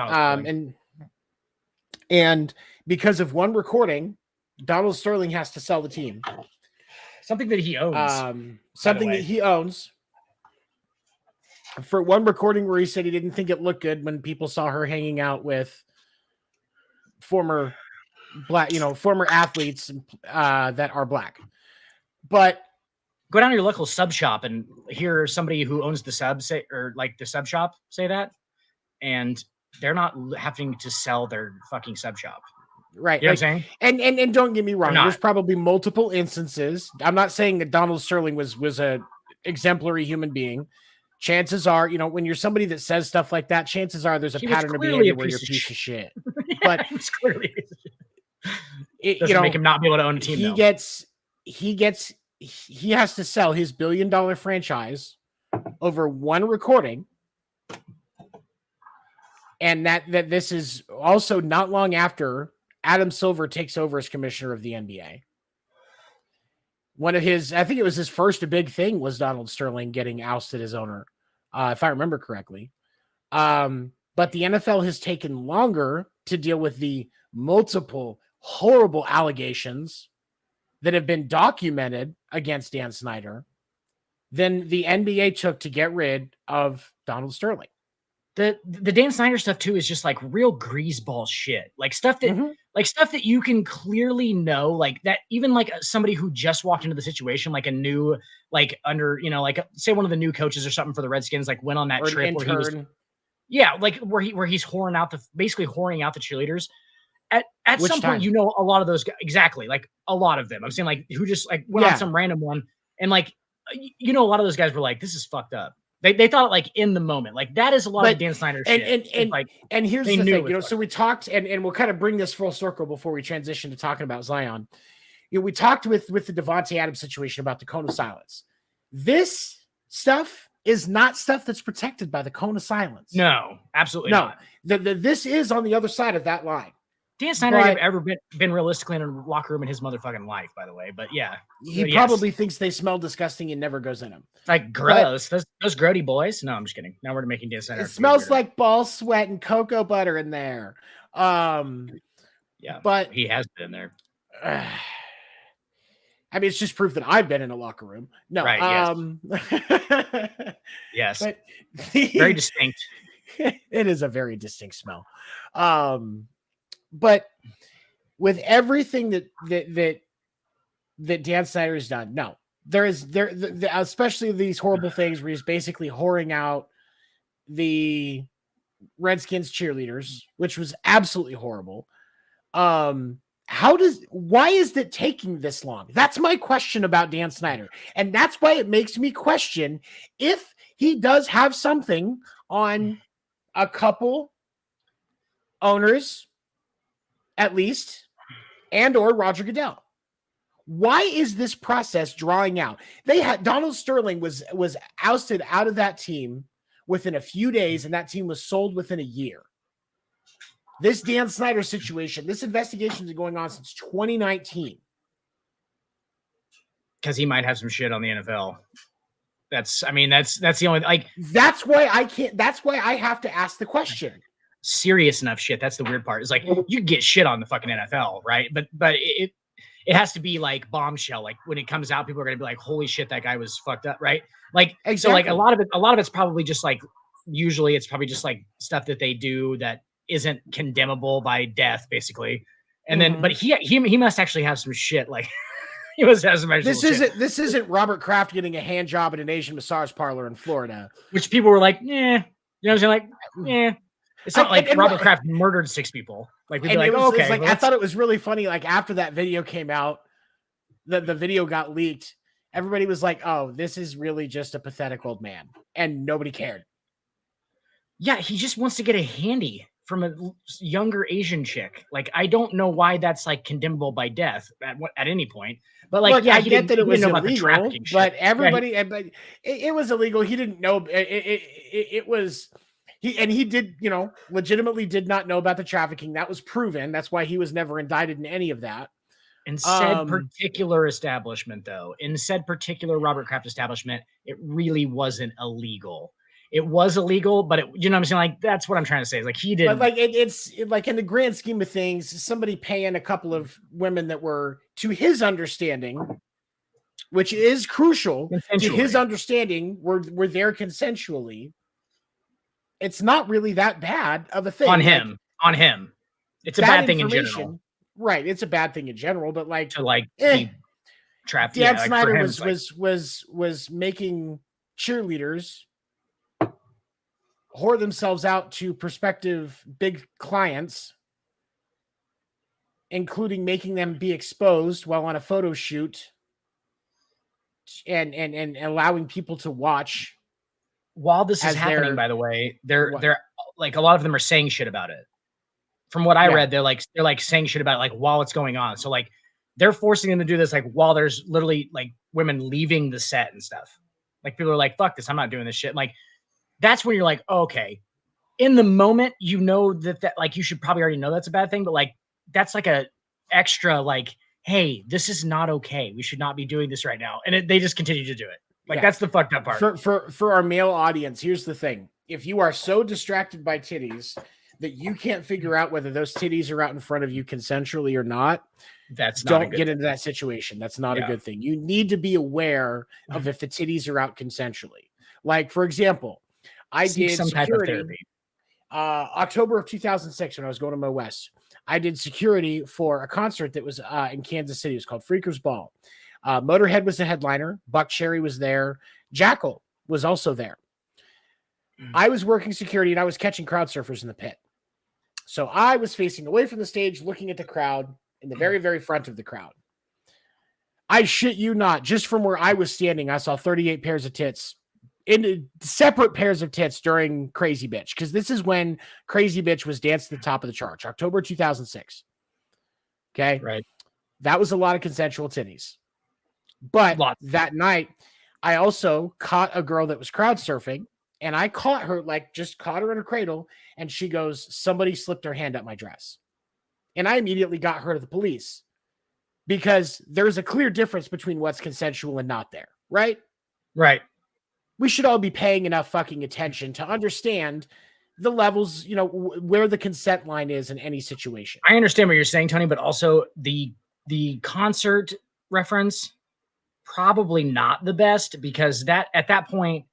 and because of one recording, Donald Sterling has to sell the team. Something that he owns. Something that he owns. For one recording where he said he didn't think it looked good when people saw her hanging out with former athletes that are black. But go down to your local sub shop and hear somebody who owns the sub say, or like the sub shop say that, and they're not having to sell their fucking sub shop. Right. You know what I'm saying? And don't get me wrong, there's probably multiple instances. I'm not saying that Donald Sterling was a exemplary human being. Chances are, you know, when you're somebody that says stuff like that, chances are there's a pattern of behavior where you're a piece of shit. But it's clearly doesn't make him not be able to own a team. He has to sell his $1 billion franchise over one recording. And that this is also not long after Adam Silver takes over as commissioner of the NBA. One of his, I think it was his first big thing was Donald Sterling getting ousted as owner, if I remember correctly. But the NFL has taken longer to deal with the multiple horrible allegations that have been documented against Dan Snyder than the NBA took to get rid of Donald Sterling. The Dan Snyder stuff too is just like real greaseball shit, like stuff that you can clearly know, like that even like somebody who just walked into the situation, like a new, like under, you know, like say one of the new coaches or something for the Redskins, like went on that trip where he was, like where he's basically whoring out the cheerleaders. At some point, you know, a lot of those guys, exactly, like a lot of them. I'm saying like who just like went on some random one and like, you know, a lot of those guys were like, this is fucked up. They thought it like in the moment, like that is a lot of Dan Snyder shit. And here's the thing, you know, so we talked and we'll kind of bring this full circle before we transition to talking about Zion. You know, we talked with the Davante Adams situation about the cone of silence. This stuff is not stuff that's protected by the cone of silence. No, absolutely not. This is on the other side of that line. Dan Snyder have ever been realistically in a locker room in his motherfucking life, by the way. But yeah, he probably thinks they smell disgusting and never goes in them. It's like gross. Those grody boys. No, I'm just kidding. Now we're making Dan Snyder. It smells like ball sweat and cocoa butter in there. Yeah, but he has been there. I mean, it's just proof that I've been in a locker room. No, right? Yes. But very distinct. It is a very distinct smell. But with everything that Dan Snyder has done, no, especially these horrible things where he's basically whoring out the Redskins cheerleaders, which was absolutely horrible. Why is it taking this long? That's my question about Dan Snyder. And that's why it makes me question if he does have something on a couple owners, at least, and or Roger Goodell. Why is this process drawing out? Donald Sterling was ousted out of that team within a few days, and that team was sold within a year. This Dan Snyder situation, this investigation has been going on since 2019. Because he might have some shit on the NFL. That's the only that's why I have to ask the question. Serious enough shit. That's the weird part. It's like you get shit on the fucking NFL, right? But it has to be like bombshell. Like when it comes out, people are gonna be like, "Holy shit, that guy was fucked up," right? Like exactly. So, like a lot of it's probably just like usually it's probably just like stuff that they do that isn't condemnable by death, basically. And then, but he must actually have some shit. Like he must have some. This isn't Robert Kraft getting a hand job at an Asian massage parlor in Florida, which people were like, "Yeah," you know what I'm saying? Like, yeah. It's not like Robert Kraft murdered 6 people. Like we'd be like, okay. I thought it was really funny. Like after that video came out, the video got leaked. Everybody was like, "Oh, this is really just a pathetic old man," and nobody cared. Yeah, he just wants to get a handy from a younger Asian chick. Like I don't know why that's like condemnable by death at any point. But like, I get that it was illegal. But everybody, but it was illegal. He didn't know it was. He did, you know, legitimately did not know about the trafficking. That was proven. That's why he was never indicted in any of that. In said particular establishment, though, in said particular Robert Kraft establishment, it really wasn't illegal. it was illegal, but you know what I'm saying? Like, that's what I'm trying to say. Is like he didn't. But like it's like in the grand scheme of things, somebody paying a couple of women that were, to his understanding, which is crucial to his understanding, were there consensually. It's not really that bad of a thing. On him. It's a bad thing in general. Right. It's a bad thing in general, but like to like be trapped. Dan Snyder was making cheerleaders whore themselves out to prospective big clients, including making them be exposed while on a photo shoot and allowing people to watch. While this is happening, by the way, they're like, a lot of them are saying shit about it. From what I read, they're like saying shit about it, like, while it's going on. So like they're forcing them to do this, like, while there's literally like women leaving the set and stuff. Like, people are like, fuck this, I'm not doing this shit. Like, that's when you're like, okay. In the moment, you know that like you should probably already know that's a bad thing, but like that's like a extra like, hey, this is not okay. We should not be doing this right now. And they just continue to do it. Like, that's the fucked up part. For our male audience, here's the thing. If you are so distracted by titties that you can't figure out whether those titties are out in front of you consensually or not, don't get into that situation. That's not a good thing. You need to be aware of if the titties are out consensually. Like, for example, I did some type of therapy. October of 2006, when I was going to Mo West, I did security for a concert that was in Kansas City. It was called Freakers Ball. Motorhead was the headliner. Buck Cherry was there. Jackal was also there. I was working security and I was catching crowd surfers in the pit. So I was facing away from the stage, looking at the crowd in the very, very front of the crowd. I shit you not, just from where I was standing, I saw 38 pairs of tits, in separate pairs of tits during Crazy Bitch, because this is when Crazy Bitch was danced to the top of the charts, October 2006. Okay? Right. That was a lot of consensual titties. But that night, I also caught a girl that was crowd surfing, and I caught her, like, just caught her in a cradle, and she goes, somebody slipped her hand up my dress. And I immediately got her to the police, because there's a clear difference between what's consensual and not there, right? Right. We should all be paying enough fucking attention to understand the levels, you know, where the consent line is in any situation. I understand what you're saying, Tony, but also the concert reference, probably not the best, because that at that point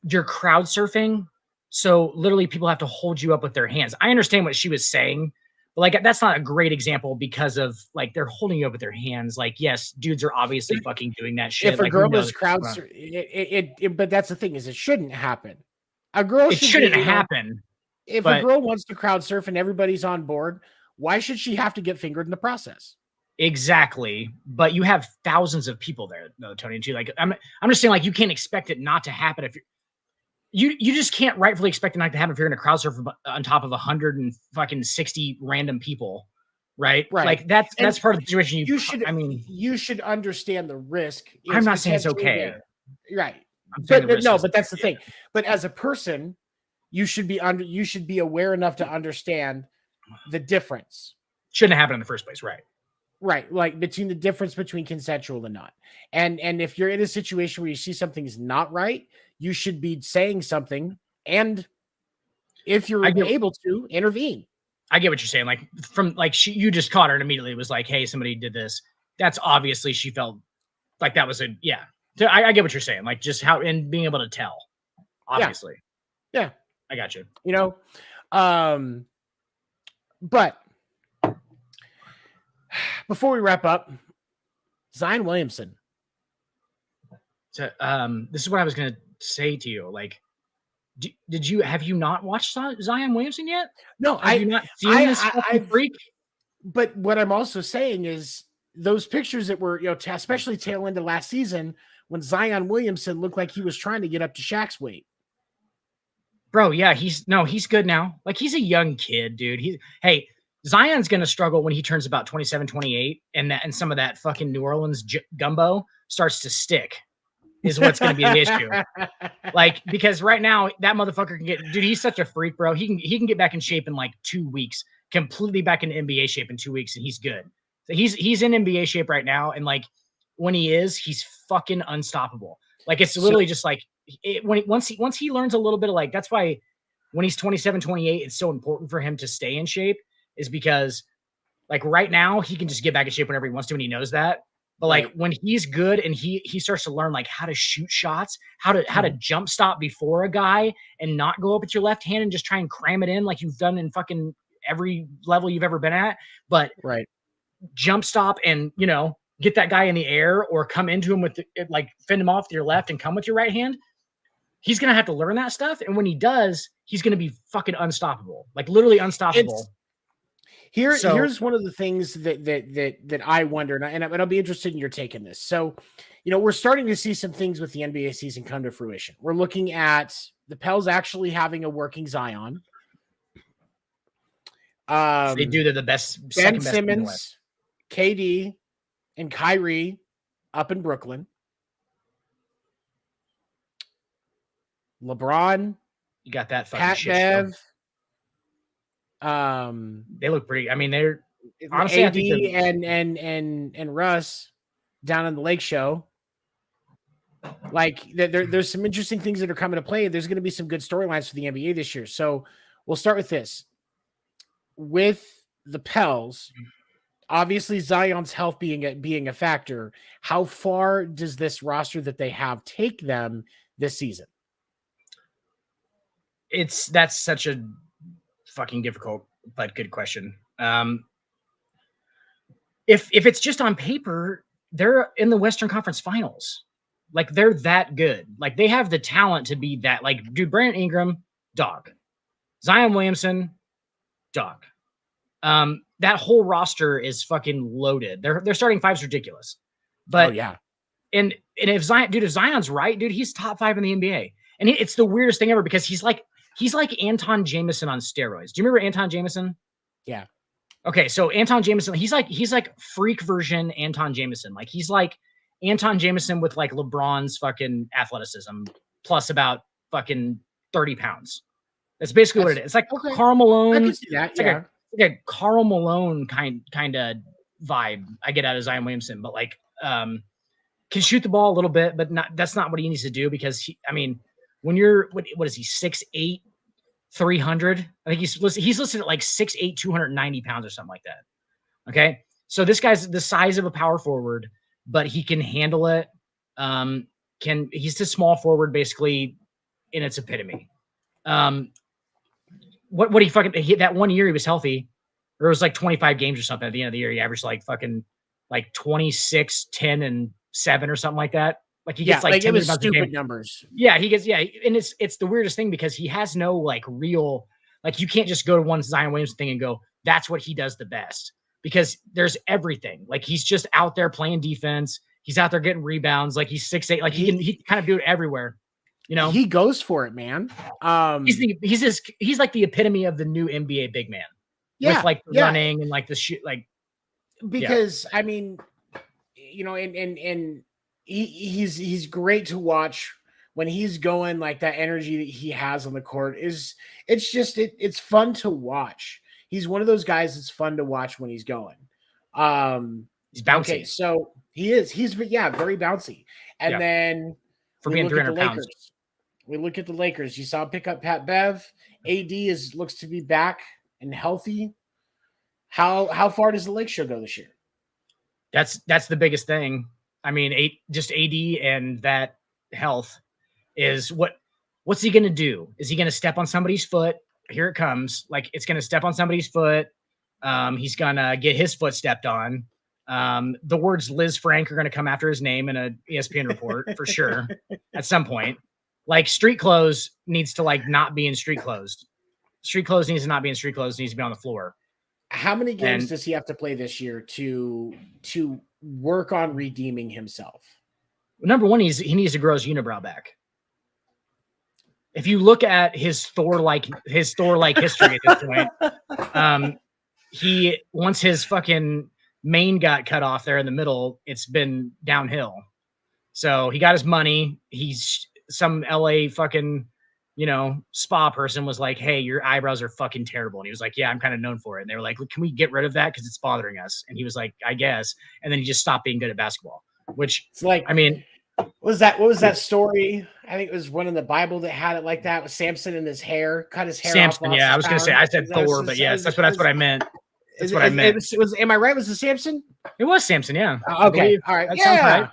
you're crowd surfing, so literally people have to hold you up with their hands. I understand what she was saying, but like, that's not a great example, because of like, they're holding you up with their hands. Like, yes, dudes are obviously fucking doing that shit. If a girl is crowd surfing, but that's the thing, is it shouldn't happen. A girl shouldn't happen. If a girl wants to crowd surf and everybody's on board, why should she have to get fingered in the process? Exactly. But you have thousands of people there, though, Tony, too. Like, I'm just saying, like, you can't expect it not to happen if you just can't rightfully expect it not to happen if you're going to crowd surf on top of 160 random people, right? Like, that's part of the situation. You should understand the risk. I'm not saying it's okay, right? But that's the thing. But as a person, you should be aware enough to understand the difference. Shouldn't have happened in the first place, right? Right, like between the difference between consensual and not. And if you're in a situation where you see something's not right, you should be saying something, and if you're able to, intervene. I get what you're saying. Like, from like you just caught her and immediately was like, hey, somebody did this. That's obviously she felt like that was I get what you're saying. Like, just how, and being able to tell, obviously. Yeah. I got you. You know, but before we wrap up, Zion Williamson. So, this is what I was going to say to you. Like, have you not watched Zion Williamson yet? No, have you not seen this freak? But what I'm also saying is those pictures that were, you know, especially tail end of last season, when Zion Williamson looked like he was trying to get up to Shaq's weight. Bro, yeah, he's good now. Like, he's a young kid, dude. Zion's going to struggle when he turns about 27, 28, and some of that fucking New Orleans gumbo starts to stick, is what's going to be the issue. Like, because right now that motherfucker can dude, he's such a freak, bro. He can get back in shape in like 2 weeks, completely back in NBA shape in 2 weeks, and he's good. So he's in NBA shape right now, and like when he is, he's fucking unstoppable. Like, it's literally just like once he learns a little bit of like, that's why when he's 27, 28, it's so important for him to stay in shape, is because like right now he can just get back in shape whenever he wants to, and he knows that. But like when he's good and he starts to learn like how to shoot shots, how to jump stop before a guy and not go up with your left hand and just try and cram it in like you've done in fucking every level you've ever been at, but jump stop and, you know, get that guy in the air or come into him with like fend him off with your left and come with your right hand. He's going to have to learn that stuff. And when he does, he's going to be fucking unstoppable, like literally unstoppable. Here's one of the things that I wonder, and I'll be interested in your take on this. So, you know, we're starting to see some things with the NBA season come to fruition. We're looking at the Pels actually having a working Zion. They do. They're the best. Ben Simmons, KD, and Kyrie up in Brooklyn. LeBron, you got that fucking Pat shit. Bev. They look pretty. I mean, they're honestly AD and Russ down on the Lake Show. Like there's some interesting things that are coming to play. There's going to be some good storylines for the NBA this year. So we'll start with this. With the Pels, obviously Zion's health being a factor. How far does this roster that they have take them this season? That's such a fucking difficult but good question. If it's just on paper, they're in the Western Conference Finals. Like they're that good. Like they have the talent to be that. Like, dude, Brandon Ingram, dog. Zion Williamson, dog. That whole roster is fucking loaded. Their starting five's ridiculous. But and if Zion's right, dude, he's top 5 in the NBA. And it's the weirdest thing ever because he's like Anton Jameson on steroids. Do you remember Anton Jameson? Yeah. Okay, so Anton Jameson, he's like freak version Anton Jameson. Like he's like Anton Jameson with like LeBron's fucking athleticism plus about fucking 30 pounds. That's basically what it is. It's like Karl Malone. I can see that. Like a Karl Malone kind of vibe I get out of Zion Williamson, but like can shoot the ball a little bit, but that's not what he needs to do because when you're what is he 6'8", 300? I think he's listed at like 6'8", 290 pounds or something like that. Okay, so this guy's the size of a power forward, but he can handle it. He's the small forward basically in its epitome. What he fucking that 1 year he was healthy, or it was like 25 games or something at the end of the year. He averaged like fucking like 26, 10, and 7 or something like that. Like he gets like 10 it was stupid numbers. Yeah, he gets and it's the weirdest thing because he has no like real like you can't just go to one Zion Williamson thing and go that's what he does the best because there's everything. Like he's just out there playing defense. He's out there getting rebounds. Like he's 6'8". Like he can kind of do it everywhere. You know, he goes for it, man. He's like the epitome of the new NBA big man. Yeah, with like the running and like the shoot, like because I mean, you know, and he's great to watch when he's going. Like that energy that he has on the court it's fun to watch. He's one of those guys that's fun to watch when he's going. He's bouncy. Okay, so he's very bouncy. And then for being 300 pounds. We look at the Lakers. You saw him pick up Pat Bev. AD looks to be back and healthy. How far does the Lake Show go this year? That's the biggest thing. I mean, just AD and that health is what's he going to do? Is he going to step on somebody's foot? Here it comes. Like it's going to step on somebody's foot. He's going to get his foot stepped on. The words Liz Frank are going to come after his name in a ESPN report for sure at some point. Like street clothes needs to like not be in street clothes. Street clothes needs to not be in street clothes. It needs to be on the floor. How many games does he have to play this year to work on redeeming himself? Number one, he needs to grow his unibrow back. If you look at his Thor-like history at this point, he once his fucking mane got cut off there in the middle, it's been downhill. So he got his money. He's some LA fucking, spa person was like, hey, your eyebrows are fucking terrible. And he was like, yeah, I'm kind of known for it. And they were like, can we get rid of that? Because it's bothering us. And he was like, I guess. And then he just stopped being good at basketball, which it's like, I mean, What was that story? I think it was one in the Bible that had it like that with Samson and his hair, cut his hair off. Samson, yeah, I was going to say, I said Thor, but yes, that's what I meant. That's what I meant. Am I right? Was it Samson? It was Samson, yeah. Okay, all right. That sounds right.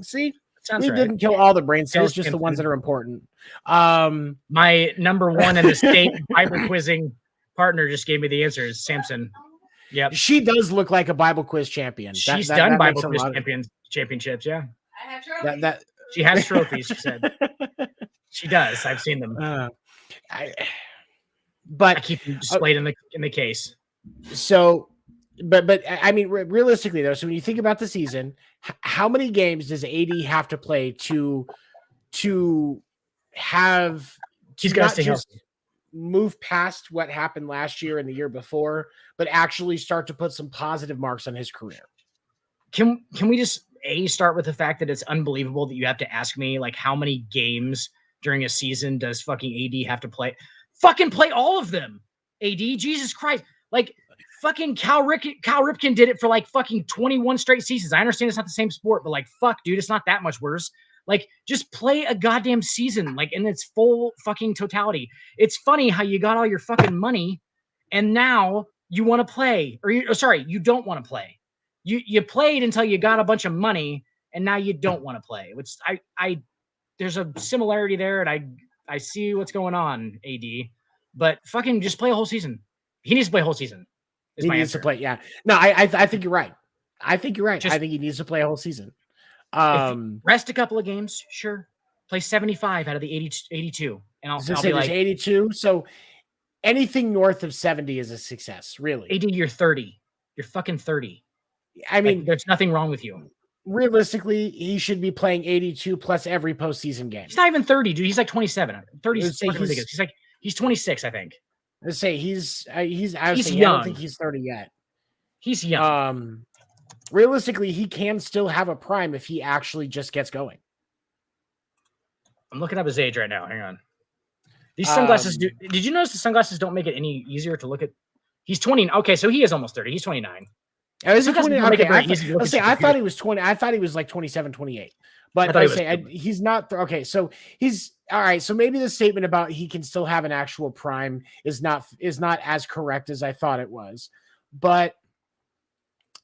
See, we didn't kill all the brain cells, just the ones that are important. My number one in the state Bible quizzing partner just gave me the answer. Is Samson. Yep. She does look like a Bible quiz champion. She's done Bible quiz championships, yeah. I have trophies. She has trophies, she said. She does. I've seen them. But I keep them displayed in the case. So, but I mean, realistically though, so when you think about the season, how many games does AD have to play to have? He's got to stay healthy. Move past what happened last year and the year before, but actually start to put some positive marks on his career. Can we just start with the fact that it's unbelievable that you have to ask me like how many games during a season does fucking AD have to play? Fucking play all of them. AD, Jesus Christ. Like fucking Cal Ripken did it for like fucking 21 straight seasons. I understand it's not the same sport, but like fuck, dude, it's not that much worse. Like, just play a goddamn season, like in its full fucking totality. It's funny how you got all your fucking money, and now you want to play, or you don't want to play. You played until you got a bunch of money, and now you don't want to play. Which there's a similarity there, and I see what's going on, AD. But fucking just play a whole season. He needs to play a whole season. He needs to play. Yeah. No, I think you're right. I think you're right. I think he needs to play a whole season. Rest a couple of games, sure. Play 75 out of the 82, and I'll be like 82. So anything north of 70 is a success, really. AD, you're 30. You're fucking 30. I mean, there's nothing wrong with you. Realistically, he should be playing 82 plus every postseason game. He's not even 30, dude. He's like 27. 30 is ridiculous. He's 26, I think. Let's say he's young. I don't think he's 30 yet. He's young. Realistically, he can still have a prime if he actually just gets going. I'm looking up his age right now. Hang on. These sunglasses did you notice the sunglasses don't make it any easier to look at? He's 20. Okay, so he is almost 30. He's 29. Is he 20? Okay, I thought he was 20. I thought he was like 27, 28. But he's not. Okay, so he's all right. So maybe the statement about he can still have an actual prime is not as correct as I thought it was. But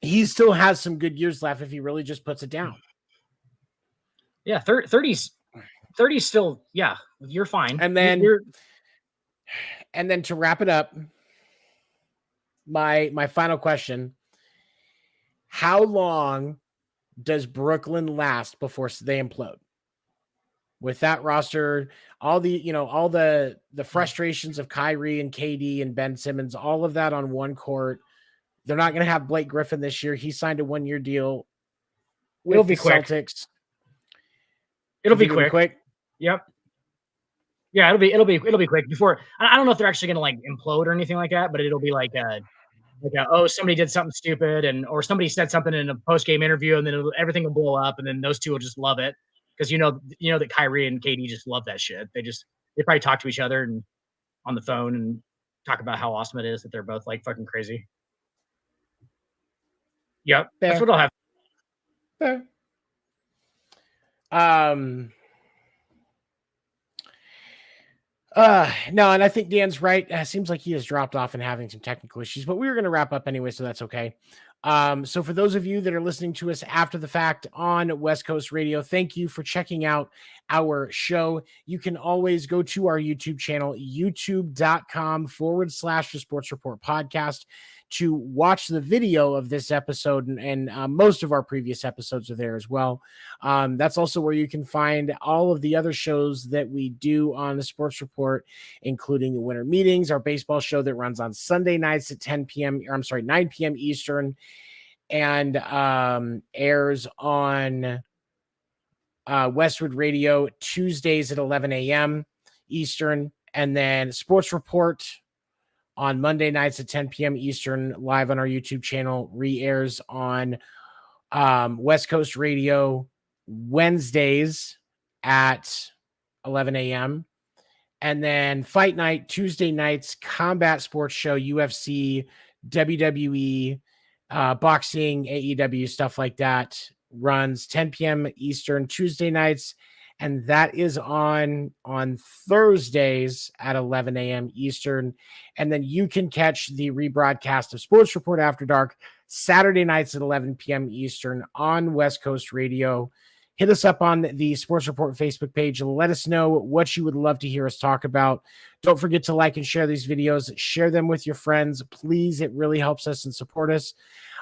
he still has some good years left if he really just puts it down. Yeah, 30's still, yeah, you're fine. And then to wrap it up, my final question: how long does Brooklyn last before they implode? With that roster, all the frustrations of Kyrie and KD and Ben Simmons, all of that on one court. They're not going to have Blake Griffin this year. He signed a 1-year deal with the Celtics. It'll be quick. Yep. Yeah, it'll be quick. Before I don't know if they're actually going to like implode or anything like that, but it'll be like somebody did something stupid or somebody said something in a post game interview, and then everything will blow up, and then those two will just love it because you know that Kyrie and KD just love that shit. They probably talk to each other and on the phone and talk about how awesome it is that they're both like fucking crazy. Yep, fair. That's what I'll have. Fair. No, and I think Dan's right. It seems like he has dropped off and having some technical issues, but we were going to wrap up anyway, so that's okay. So for those of you that are listening to us after the fact on West Coast Radio, thank you for checking out our show. You can always go to our YouTube channel, youtube.com/The Sports Report Podcast, to watch the video of this episode, and most of our previous episodes are there as well. That's also where you can find all of the other shows that we do on the Sports Report, including the Winter Meetings, our baseball show that runs on Sunday nights at 9 p.m. Eastern, and airs on Westwood Radio Tuesdays at 11 a.m. Eastern, and then Sports Report on Monday nights at 10 p.m. Eastern, live on our YouTube channel, re-airs on West Coast Radio Wednesdays at 11 a.m. And then Fight Night, Tuesday nights, combat sports show, UFC, WWE, boxing, AEW, stuff like that, runs 10 p.m. Eastern Tuesday nights, and that is on Thursdays at 11 a.m. Eastern. And then you can catch the rebroadcast of Sports Report After Dark Saturday nights at 11 p.m. Eastern on West Coast Radio. Hit us up on the Sports Report Facebook page and let us know what you would love to hear us talk about. Don't forget to like and share these videos. Share them with your friends. Please, it really helps us and support us.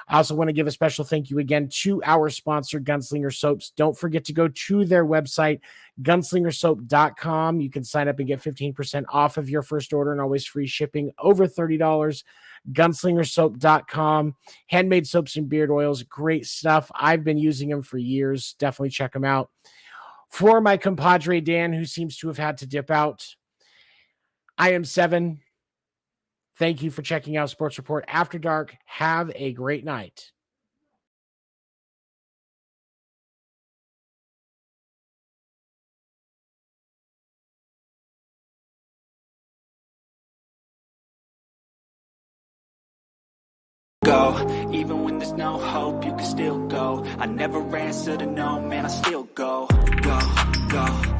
I also want to give a special thank you again to our sponsor, Gunslinger Soaps. Don't forget to go to their website, gunslingersoap.com. You can sign up and get 15% off of your first order and always free shipping over $30. Gunslingersoap.com. Handmade soaps and beard oils. Great stuff. I've been using them for years. Definitely check them out. For my compadre, Dan, who seems to have had to dip out, I am Seven. Thank you for checking out Sports Report After Dark. Have a great night. Go, even when there's no hope, you can still go. I never answer to no, man, I still go. Go, go.